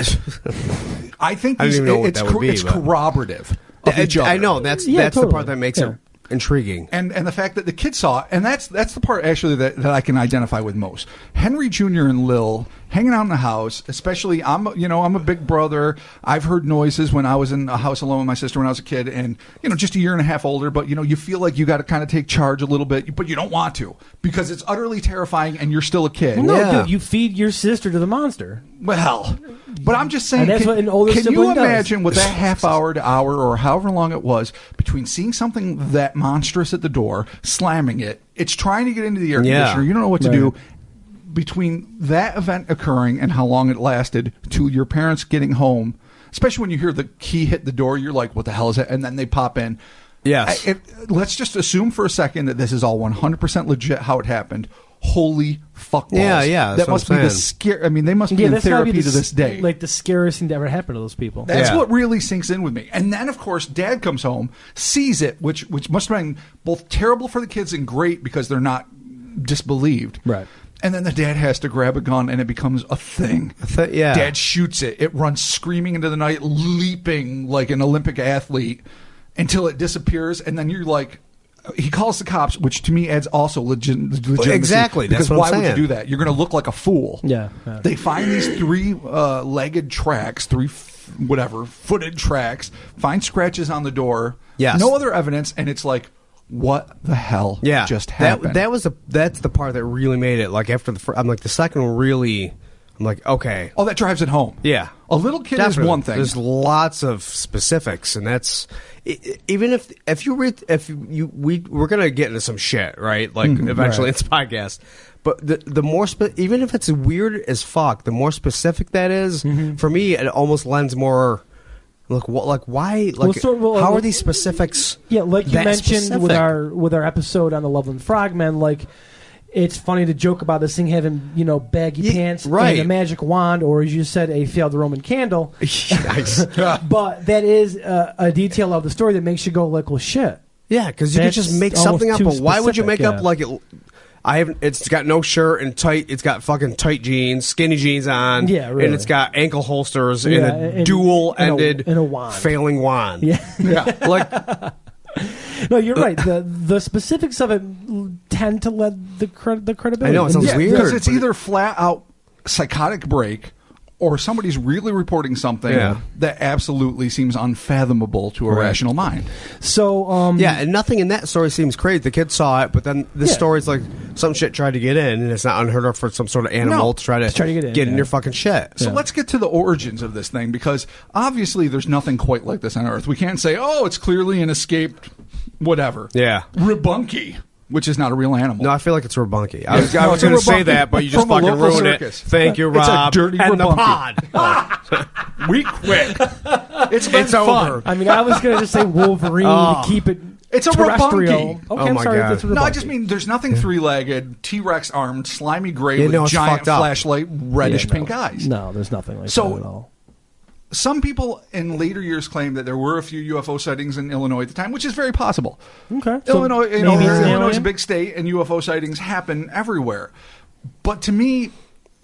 I think it's corroborative of each other. I know that's totally the part that makes it intriguing, and the fact that the kid saw it, and that's the part actually that I can identify with most. Henry Jr. and Lil hanging out in the house, especially I'm a big brother. I've heard noises when I was in a house alone with my sister when I was a kid, and just a year and a half older. But you feel like you got to kind of take charge a little bit, but you don't want to because it's utterly terrifying, and you're still a kid. No, dude, you feed your sister to the monster. Well, but I'm just saying, and that's what an older can sibling you imagine does. what that half hour to hour or however long it was between seeing something that monstrous at the door, slamming it, it's trying to get into the air conditioner, you don't know what to do, between that event occurring and how long it lasted to your parents getting home, especially when you hear the key hit the door, you're like, what the hell is that? And then they pop in. Yes. Let's just assume for a second that this is all 100% legit how it happened. holy fuck balls. Yeah. That must be the scare. I mean, they must be in therapy to this day. Like the scariest thing to ever happen to those people. That's what really sinks in with me. And then, of course, Dad comes home, sees it, which must have been both terrible for the kids and great because they're not disbelieved. Right. And then the dad has to grab a gun, and it becomes a thing. Yeah. Dad shoots it. It runs screaming into the night, leaping like an Olympic athlete until it disappears. And then you're like, he calls the cops, which to me adds also legitimacy. Exactly. Because that's what why I'm saying. would you do that? You're going to look like a fool. Yeah. They find these three-legged tracks, footed tracks, find scratches on the door. Yes. No other evidence, and it's like, what the hell just happened? That's the part that really made it. Like after I'm like the second one really. I'm like, okay. Oh, that drives it home. Yeah. A little kid Definitely. is one thing. There's lots of specifics, and that's even if you read we're gonna get into some shit, right? Like eventually it's podcast. But the more even if it's weird as fuck, the more specific that is, for me, it almost lends more. Look, why? Like, how are these specifics? Yeah, like you mentioned specific? with our episode on the Loveland Frogmen, like. It's funny to joke about this thing having, baggy pants and a magic wand, or as you said, a failed Roman candle. But that is a detail of the story that makes you go like, well, shit. Yeah, because you could just make something up. But why would you make up like it? It's got no shirt and tight. It's got fucking tight jeans, skinny jeans on. Yeah, really. And it's got ankle holsters and a dual-ended and a wand. failing wand. Yeah, like. No, you're right. The specifics of it tend to let the credibility. I know, it sounds weird. Because it's either flat out psychotic break or somebody's really reporting something that absolutely seems unfathomable to a rational mind. So, and nothing in that story seems crazy. The kid saw it, but then this story's like some shit tried to get in, and it's not unheard of for some sort of animal to try to get in your fucking shit. So let's get to the origins of this thing, because obviously there's nothing quite like this on Earth. We can't say, oh, it's clearly an escaped whatever. Yeah. Rabunky, which is not a real animal. No, I feel like it's Rabunky. I was going to say that, but you just fucking ruined circus. It. Thank you, Rob. It's a dirty and Rabunky. the pod. We quit. It's fun. over. I mean, I was going to just say Wolverine to keep it It's a terrestrial. Rabunky. Okay, I'm sorry. That's a No, I just mean there's nothing three-legged, T-Rex armed, slimy gray with it's giant fucked up. flashlight, reddish pink eyes. No, there's nothing like that at all. Some people in later years claim that there were a few UFO sightings in Illinois at the time, which is very possible. Okay. Illinois is a big state, and UFO sightings happen everywhere. But to me,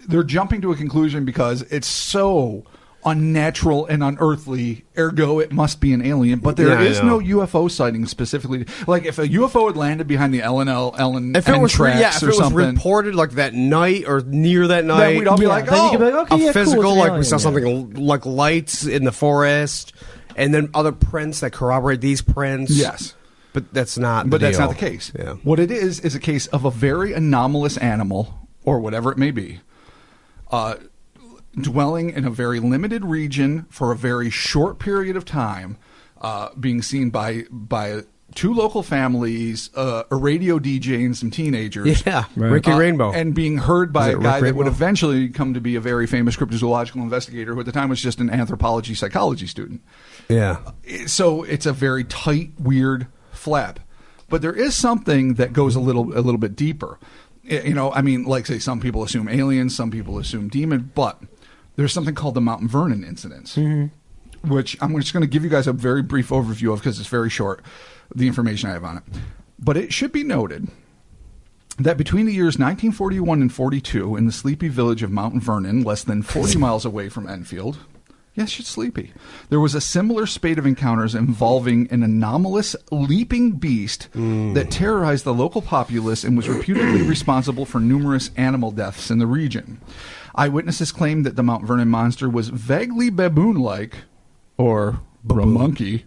they're jumping to a conclusion because it's so unnatural and unearthly, ergo it must be an alien. But there is no UFO sighting specifically. Like if a UFO had landed behind the Ellen if it was tracks or something, reported like that night or near that night, then we'd all be like, oh, a physical, like we saw something like lights in the forest, and then other prints that corroborate these prints. Yes. But that's not that's not the case. Yeah. What it is a case of a very anomalous animal, or whatever it may be, dwelling in a very limited region for a very short period of time, being seen by two local families, a radio DJ and some teenagers. Yeah, Ricky Rainbow. And being heard by a guy Rick that would Rainbow? eventually come to be a very famous cryptozoological investigator, who at the time was just an anthropology psychology student. Yeah. So it's a very tight, weird flap. But there is something that goes a little bit deeper. I mean, like say some people assume aliens, some people assume demon, but there's something called the Mount Vernon incidents, which I'm just going to give you guys a very brief overview of because it's very short, the information I have on it. But it should be noted that between the years 1941 and 42, in the sleepy village of Mount Vernon, less than 40 miles away from Enfield, yes, it's sleepy, there was a similar spate of encounters involving an anomalous leaping beast that terrorized the local populace and was reputedly responsible for numerous animal deaths in the region. Eyewitnesses claimed that the Mount Vernon monster was vaguely baboon-like, or ramunky.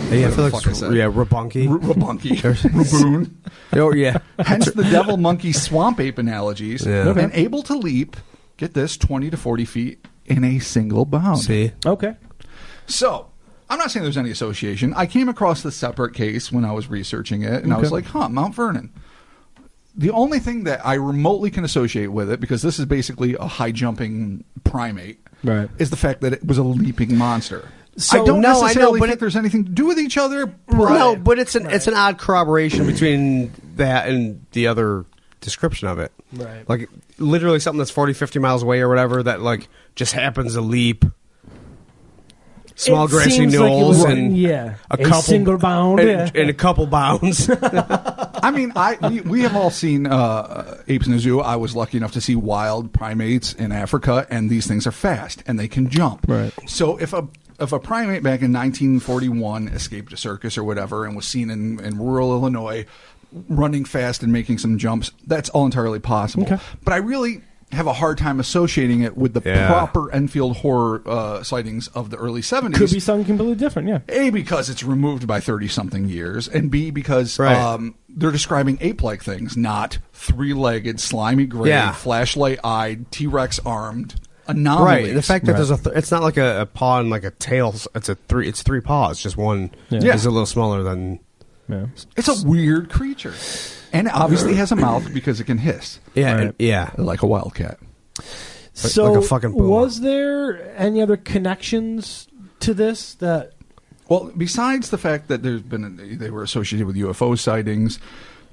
Yeah, I feel like Rabunky. Rabunky. Raboon. Oh, yeah. Hence the devil monkey swamp ape analogies. Yeah. And able to leap, get this, 20 to 40 feet in a single bound. See? Okay. So, I'm not saying there's any association. I came across this separate case when I was researching it, and I was like, Mount Vernon. The only thing that I remotely can associate with it, because this is basically a high-jumping primate, is the fact that it was a leaping monster. So, I don't necessarily think there's anything to do with each other. No, but it's an odd corroboration between that and the other description of it. Right. Like literally something that's 40, 50 miles away or whatever that like just happens to leap small It grassy seems like it knolls was- and a single bound, and a couple bounds. I mean, we have all seen apes in a zoo. I was lucky enough to see wild primates in Africa, and these things are fast and they can jump. Right. So if a primate back in 1941 escaped a circus or whatever and was seen in rural Illinois running fast and making some jumps, that's all entirely possible. Okay. But I really have a hard time associating it with the proper Enfield horror sightings of the early 70s. Could be something completely different, yeah. A, because it's removed by 30-something years, and B, because they're describing ape-like things, not three-legged, slimy gray, flashlight-eyed, T-Rex armed anomalies. Right. The fact that there's it's not like a paw and like a tail. It's three paws. Just one is a little smaller than. Yeah. It's a weird creature, and it obviously has a mouth because it can hiss. Yeah. Right. Like a wildcat. So, like a fucking puma. Was there any other connections to this that? Well, besides the fact that they were associated with UFO sightings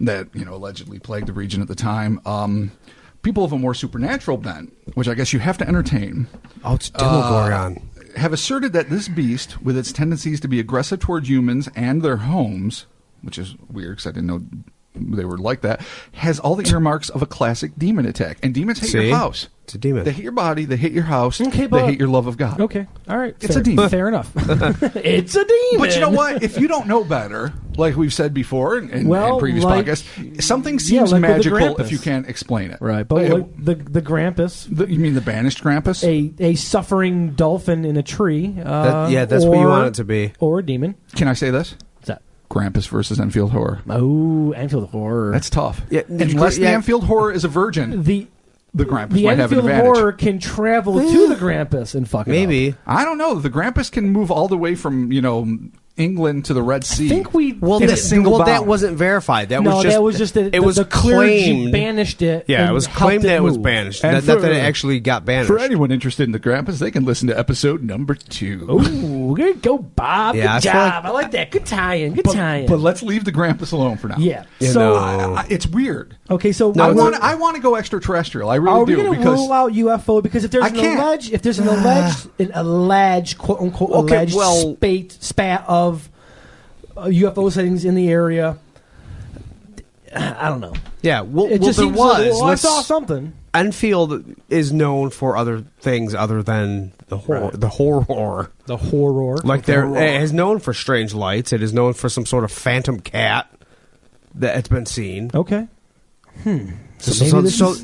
that allegedly plagued the region at the time, people of a more supernatural bent, which I guess you have to entertain. Oh, it's Demogorgon. Have asserted that this beast, with its tendencies to be aggressive towards humans and their homes, which is weird because I didn't know they were like that, has all the earmarks of a classic demon attack. And demons hate your house. It's a demon. They hate your body. They hate your house. Okay, they hate your love of God. Okay, all right. It's a demon. Fair enough. It's a demon. But you know what? If you don't know better, like we've said before in previous podcasts, something seems like magical if you can't explain it. Right, but the Krampus. You mean the banished Krampus? A suffering dolphin in a tree. That's what you want it to be. Or a demon. Can I say this? What's that? Krampus versus Enfield Horror. Oh, Enfield Horror. That's tough. Yeah, Unless the Enfield Horror is a virgin, the Krampus might have an Enfield advantage. Horror can travel to the Krampus and fuck it Maybe. up. I don't know. The Krampus can move all the way from England to the Red Sea. I think we that wasn't verified. That was just that it was the clergy claimed banished it. Yeah, and it was helped claimed that it was move. banished. And That it actually got banished. For anyone interested in the Krampus, they can listen to episode number 2. Ooh, good go, Bob. Yeah, good job. I like that. Good tie-in. Good tie-in. But let's leave the Krampus alone for now. Yeah. So it's weird. Okay, so I want to go extraterrestrial. I really do. Are we going to rule out UFO? Because if there's an alleged quote unquote spat of UFO sightings in the area, I don't know. Yeah, well It just there seems was. I saw something. Enfield is known for other things other than the horror. Right. The horror. The horror. Like it is known for strange lights. It is known for some sort of phantom cat that it's been seen. Okay. It's known sort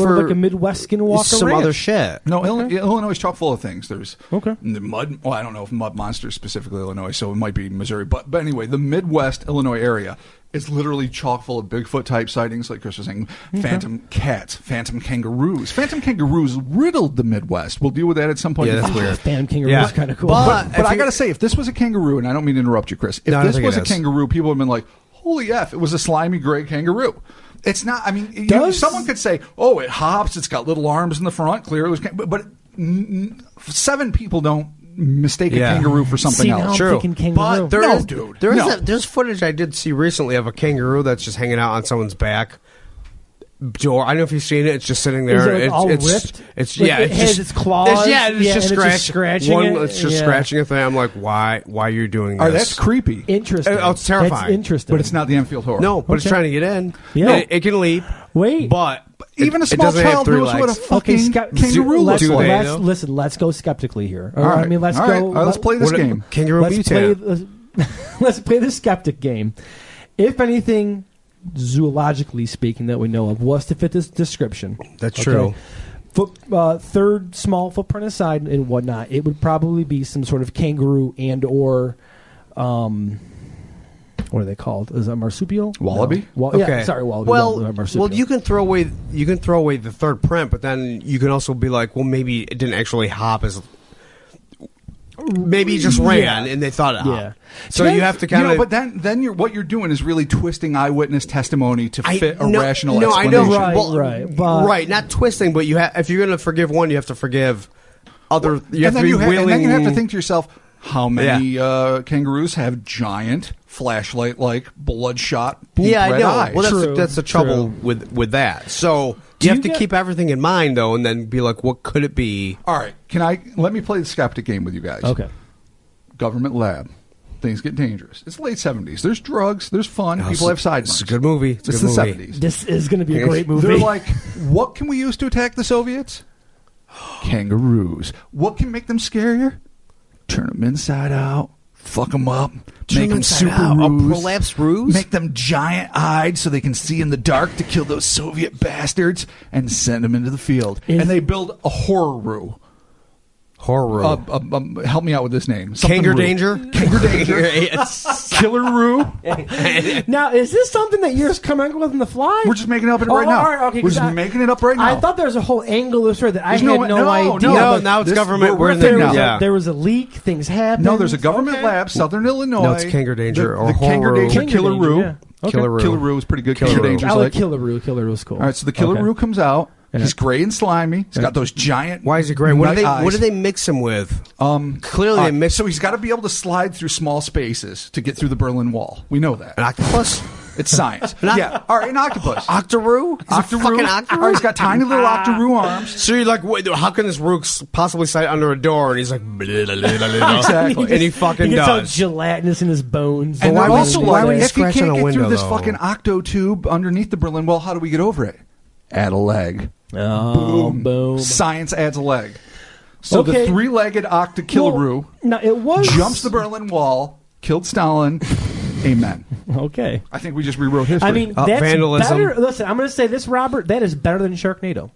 for of like a Midwest Skinwalker some Ranch. other shit. No, Illinois is chock full of things. There's Okay. the mud. Well, I don't know if mud monsters specifically Illinois, so it might be Missouri. But anyway, the Midwest Illinois area is literally chock full of Bigfoot type sightings, like Chris was saying. Phantom cats, phantom kangaroos. Phantom kangaroos riddled the Midwest. We'll deal with that at some point. Yeah, that's weird. Phantom kangaroo Yeah. is kind of cool. But I got to say, if this was a kangaroo, and I don't mean to interrupt you, Chris, if No, I don't this think was it a is. kangaroo, people have been like, holy F, it was a slimy gray kangaroo. It's not, I mean, someone could say, oh, it hops, it's got little arms in the front, clearly it was, but 7 people don't mistake a kangaroo for something See, now else. I'm True. thinking kangaroo. But there's footage I did see recently of a kangaroo that's just hanging out on someone's back door. I don't know if you've seen it. It's just sitting there. Is it all ripped? It has its claws. It's just scratching it. It's just scratching a thing. I'm like, why are you doing this? Oh, that's creepy. Interesting. Oh, it's terrifying. That's interesting. But it's not the Enfield Horror. No, but it's trying to get in. Yeah. It can leap. Wait. But even a it small doesn't have child 3 knows what a legs. fucking kangaroo let's, looks like. let's, listen, let's go skeptically here. All right. I mean, let's All go. right. All right, let's play this game. Kangaroo mutant. Let's play the skeptic game. If anything, zoologically speaking, that we know of, was to fit this description. That's true. Third small footprint aside and whatnot, it would probably be some sort of kangaroo and or what are they called? Is that marsupial? Wallaby? No. Yeah, sorry, wallaby. Well, you can throw away the third print, but then you can also be like, well, maybe it didn't actually hop as. Maybe he just ran and they thought it hopped. So you have to kind of. But then what you're doing is really twisting eyewitness testimony to fit a rational I explanation. know, right. Not twisting, but if you're going to forgive one, you have to forgive other. And then you have to think to yourself, How many kangaroos have giant flashlight-like bloodshot Yeah, I red know. eyes? Well, that's the trouble with that. So you have to keep everything in mind, though, and then be like, what could it be? All right, let me play the skeptic game with you guys. Okay. Government lab. Things get dangerous. It's the late 70s. There's drugs. There's fun. People have sideburns. It's a good movie. It's the 70s. This is going to be a great movie. They're like, what can we use to attack the Soviets? Kangaroos. What can make them scarier? Turn them inside out. Fuck them up. Make them super ruse. A prolapsed ruse? Make them giant-eyed so they can see in the dark to kill those Soviet bastards and send them into the field. And they build a horror-roo. Horror. Help me out with this name. Kanger Danger? Kanger Danger. Killer-roo. Now, is this something that you're just coming up with on the fly? We're just making it up right now. All right, okay, we're just making it up right now. I thought there was a whole angle of the story that I had no idea. No, now it's government. We're in there now. There was a leak. Things happened. No, there's a government lab, Southern Illinois. No, it's Kanger Danger or the Kanger Danger Killer-roo. Yeah. Okay. Killer-roo is pretty good. Kanger Danger. I like Killer-roo. Killer-roo is cool. All right, so the Killer-roo comes out. He's gray and slimy. He's got those giant. Why is he gray? What do they mix him with? Clearly, they mix. So he's got to be able to slide through small spaces to get through the Berlin Wall. We know that. An octopus? It's science. Yeah. All right, an octoctopus. Octoroo? Octoroo. Fucking Octoroo? All right, he's got tiny little Octoroo arms. So you're like, wait, how can this rook possibly slide under a door? And he's like, exactly. And he fucking he gets all does. gelatinous in his bones. And they're also why would like, he if you scratch can't on a get through window, this though? fucking octo tube underneath the Berlin Wall, how do we get over it? Add a leg. Oh, boom. Science adds a leg. So the three-legged Octo-Killer-roo jumps the Berlin Wall, killed Stalin. Amen. Okay. I think we just rewrote history. I mean, that's vandalism. better. Listen, I'm going to say this, Robert. That is better than Sharknado.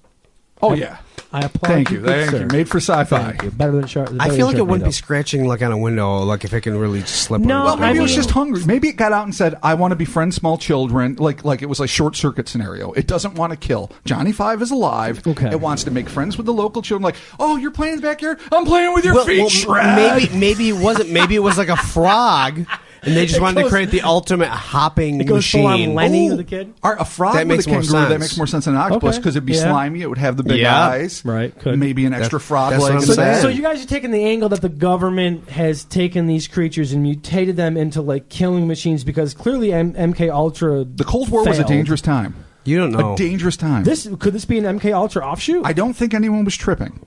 Oh, yeah. I applaud Thank you. good sir. Made for sci-fi. Thank you. Better than Sharknado. I feel like it wouldn't be scratching like on a window, like if it can really just slip. No, Well, maybe it was just hungry. Maybe it got out and said, I want to befriend small children. Like it was a short circuit scenario. It doesn't want to kill. Johnny Five is alive. Okay. It wants to make friends with the local children. Like, oh, you're playing in the backyard? I'm playing with your feet, Shred. Maybe it wasn't. Maybe it was like a frog. And they just wanted to create the ultimate hopping machine. Full on Lenny with a kid? A frog That with makes a more kangaroo, that sense. makes more sense than an octopus because it'd be slimy. It would have the big eyes. Right. Could. Maybe an extra frog that's leg. what I'm in saying. there. So you guys are taking the angle that the government has taken these creatures and mutated them into like killing machines because clearly MK Ultra. The Cold War was a dangerous time. You don't know. A dangerous time. Could this be an MK Ultra offshoot? I don't think anyone was tripping.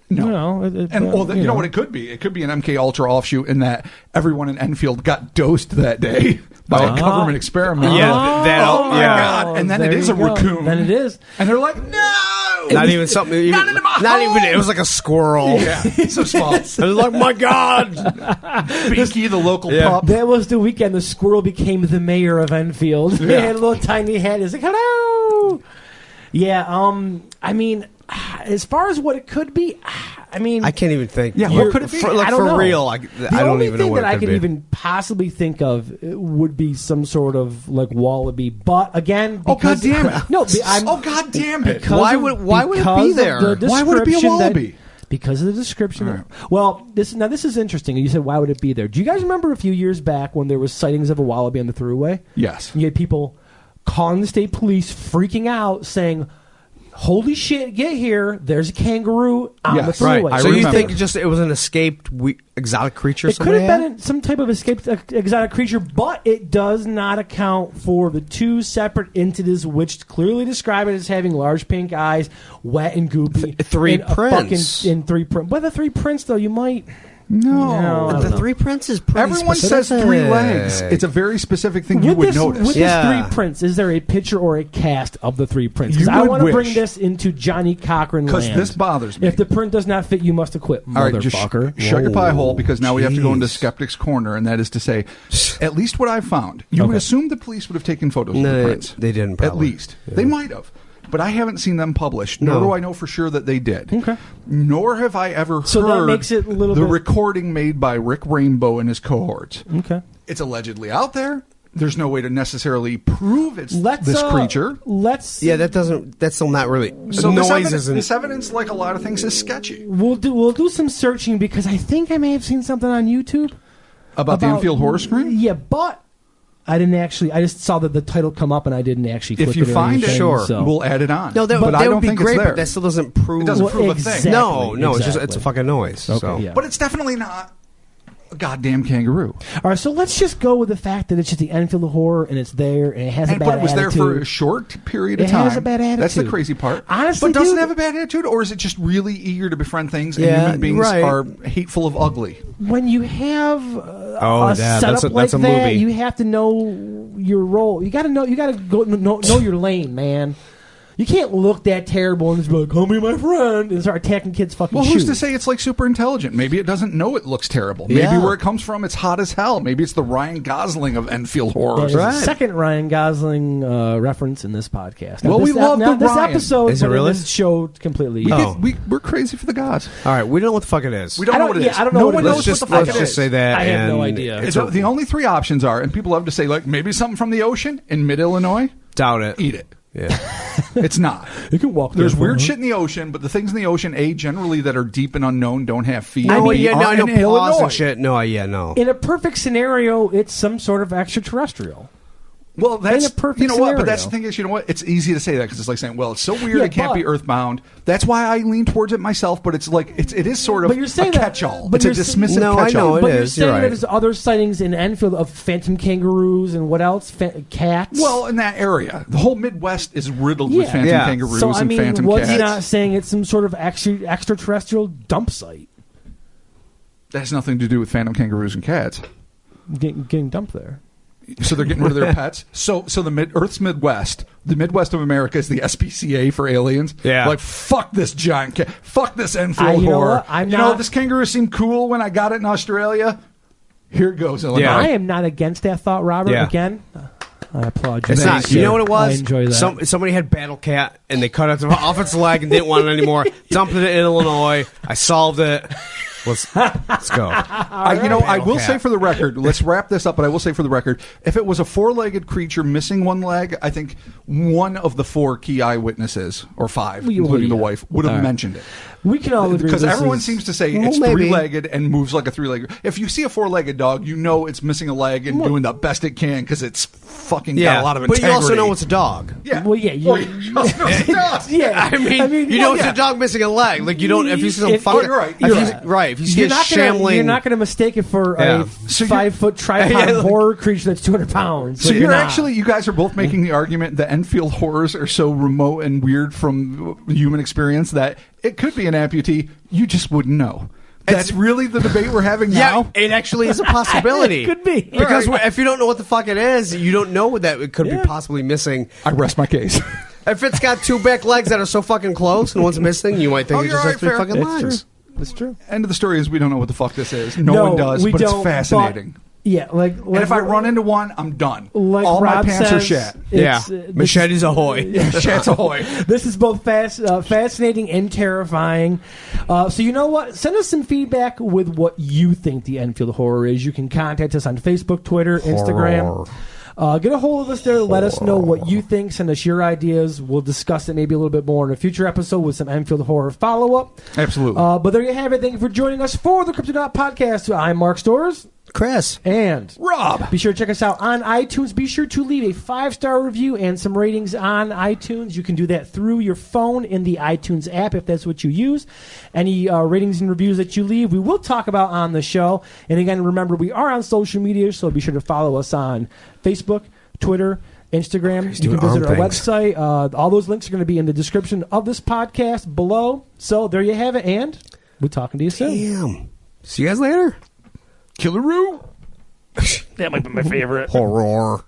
No. You know what it could be? It could be an MK Ultra offshoot in that everyone in Enfield got dosed that day by a government experiment. Yeah, oh my God. And then it is a raccoon. Then it is. And they're like, no! Not even something. Not into my Not home! even. It was like a squirrel. Yeah, so small. I was like, my God. Binky, the local pup. That was the weekend the squirrel became the mayor of Enfield. He had a little tiny head. He's like, hello! Yeah, I mean, as far as what it could be, I mean... I can't even think. Yeah, what could it be? I don't know. Real, I don't even know what it could be. The only thing that I could even possibly think of would be some sort of, like, wallaby. But, again... Because, God damn it. No, God damn it. Why would it be there? Why would it be a wallaby? Because of the description. Right. Well, this is interesting. You said, why would it be there? Do you guys remember a few years back when there was sightings of a wallaby on the Thruway? Yes. You had people calling the state police, freaking out, saying... Holy shit, get here. There's a kangaroo on the Thruway. Right. So you think it was an escaped exotic creature? It could have been some type of escaped exotic creature, but it does not account for the two separate entities which clearly describe it as having large pink eyes, wet and goopy. Three prints. But the three prints, though, you might... No, the three prints is pretty Everyone specific. says 3 legs. It's a very specific thing you would notice. With this 3 prints, is there a picture or a cast of the 3 prints? Because I want to bring this into Johnny Cochran land. Because this bothers me. If the print does not fit, you must acquit, motherfucker. All right, just shut your pie hole, because now we have to go into Skeptic's Corner, and that is to say, at least what I've found, you would assume the police would have taken photos of the prints. They didn't, probably. At least. Yeah. They might have. But I haven't seen them published, nor do I know for sure that they did. Okay. Nor have I ever heard that makes it a little the bit... recording made by Rick Rainbow and his cohorts. Okay. It's allegedly out there. There's no way to necessarily prove it's this creature. Yeah, that's still not really... So this this evidence, like a lot of things, is sketchy. We'll do some searching, because I think I may have seen something on YouTube. About the Enfield Horror Screen? Yeah, but... I didn't actually. I just saw the title come up, and I didn't actually. If click you it or find it, anything, sure, so. we'll add it on. No, but that I don't would be think great, it's there. but that still doesn't prove. It doesn't prove a thing. Exactly, No, exactly. it's a fucking noise. Okay, so. yeah. But it's definitely not a goddamn kangaroo. All right, so let's just go with the fact that it's just the Enfield Horror, and it's there, and it has a bad attitude. But it was there for a short period of It time. has a bad attitude. That's the crazy part. Honestly, but doesn't dude, it have a bad attitude, or is it just really eager to befriend things? And Yeah, human beings right. are hateful of ugly. when you have a yeah, setup that's like a that, movie. you have to know your role. You got to know. You got to go know your lane, man. You can't look that terrible and just be like, "Come be my friend," and start attacking kids' fucking Well, shoes. who's to say it's like super intelligent? Maybe it doesn't know it looks terrible. Maybe Yeah. where it comes from, it's hot as hell. Maybe it's the Ryan Gosling of Enfield Horror. That is Right. the second Ryan Gosling reference in this podcast. Well, we love not the this Ryan. episode, Is it but really? in this show completely. We're crazy for the gods. All right, we don't know what the fuck it is. We don't know what it is. I don't know no what one it knows is. what Let's the fuck it just is. say that. I have no and idea. It's the only three options are, and people love to say, like, maybe something from the ocean in mid-Illinois. Doubt it. Eat it. Yeah. It's not. You can walk. There's there weird for shit in the ocean, but the things in the ocean, A, generally that are deep and unknown, don't have feet. No, B, yeah, no, aren't no, in pause Illinois. and shit. No, yeah, no. In a perfect scenario, it's some sort of extraterrestrial. Well, that's In a perfect you know what, but that's the scenario. thing is, you know what? It's easy to say that because it's like saying, well, it's so weird Yeah, it can't be but- earthbound. That's why I lean towards it myself. But it's like it is sort of But you're saying a that- catch-all. but It's a you're saying- dismissive No, I catch-all. know it But you're is. You're saying right. that there's other sightings in Enfield of phantom kangaroos and what else? Cats. Well, in that area, the whole Midwest is riddled with Yeah. phantom Yeah. kangaroos so I and mean, phantom what's cats. not saying it's some sort of extraterrestrial dump site That has nothing to do with phantom kangaroos and cats. getting dumped there? So they're getting rid of their pets. So the Earth's Midwest, the Midwest of America is the SPCA for aliens. Yeah. Like fuck this giant cat, fuck this Enfield you know Horror. what? I'm you know not- this kangaroo seemed cool when I got it in Australia. Here it goes, Illinois. Yeah. I am not against that thought, Robert. Yeah. Again, I applaud you. It's Thanks, not. You know what it was? I enjoy that. Somebody had Battle Cat, and they cut off its leg and didn't want it anymore. Dumped it in Illinois. I solved it. Let's go. I will cat. say for the record, let's wrap this up, but I will say for the record, if it was a four-legged creature missing one leg, I think one of the four key eyewitnesses, or five, including the wife, would have mentioned it. We can all agree Because this everyone is- seems to say Well, it's maybe. three-legged and moves like a three-legged. If you see a four-legged dog, you know it's missing a leg and doing the best it can because it's fucking got a lot of but integrity. you also know it's a dog. Yeah. Well, yeah, Well, you also know it's a dog. Yeah, I mean, you know it's a dog missing a leg. Like you don't. If you see some fucking, you're right. If You're you, right. right. If you see You're a not shambling, you're not going to mistake it for Yeah. a So you're- 5-foot tripod Yeah, like- horror creature that's 200 pounds. So you're not. you guys are both making the argument that Enfield horrors are so remote and weird from human experience that it could be an amputee. You just wouldn't know. That's really the debate we're having yeah, now. it actually is a possibility. It could be. Because Right. if you don't know what the fuck it is, you don't know that it could Yeah. be possibly missing. I rest my case. If it's got two back legs that are so fucking close and one's missing, you might think Oh, it you're just has right, three fair. fucking That's legs. true. That's true. End of the story is we don't know what the fuck this is. No one does, we but don't, it's fascinating. but- yeah, like And if I run into one, I'm done. like All my Rob pants says, are shat. Yeah, it's, machetes ahoy. Shats ahoy. This is both fascinating and terrifying. So you know what? Send us some feedback with what you think the Enfield Horror is. You can contact us on Facebook, Twitter, Instagram. Get a hold of us there. Let us know what you think. Send us your ideas. We'll discuss it maybe a little bit more in a future episode with some Enfield Horror follow-up. Absolutely. But there you have it. Thank you for joining us for the Cryptonaut Podcast. I'm Mark Storrs. Chris. And Rob. be sure to check us out on iTunes. Be sure to leave a 5-star review and some ratings on iTunes. You can do that through your phone in the iTunes app if that's what you use. Any ratings and reviews that you leave, we will talk about on the show. And again, remember, we are on social media, so be sure to follow us on Facebook, Twitter, Instagram. You can visit our website. All those links are going to be in the description of this podcast below. So there you have it, and we're talking to you soon. Damn. See you guys later. Killaroo. That might be my favorite. Horror.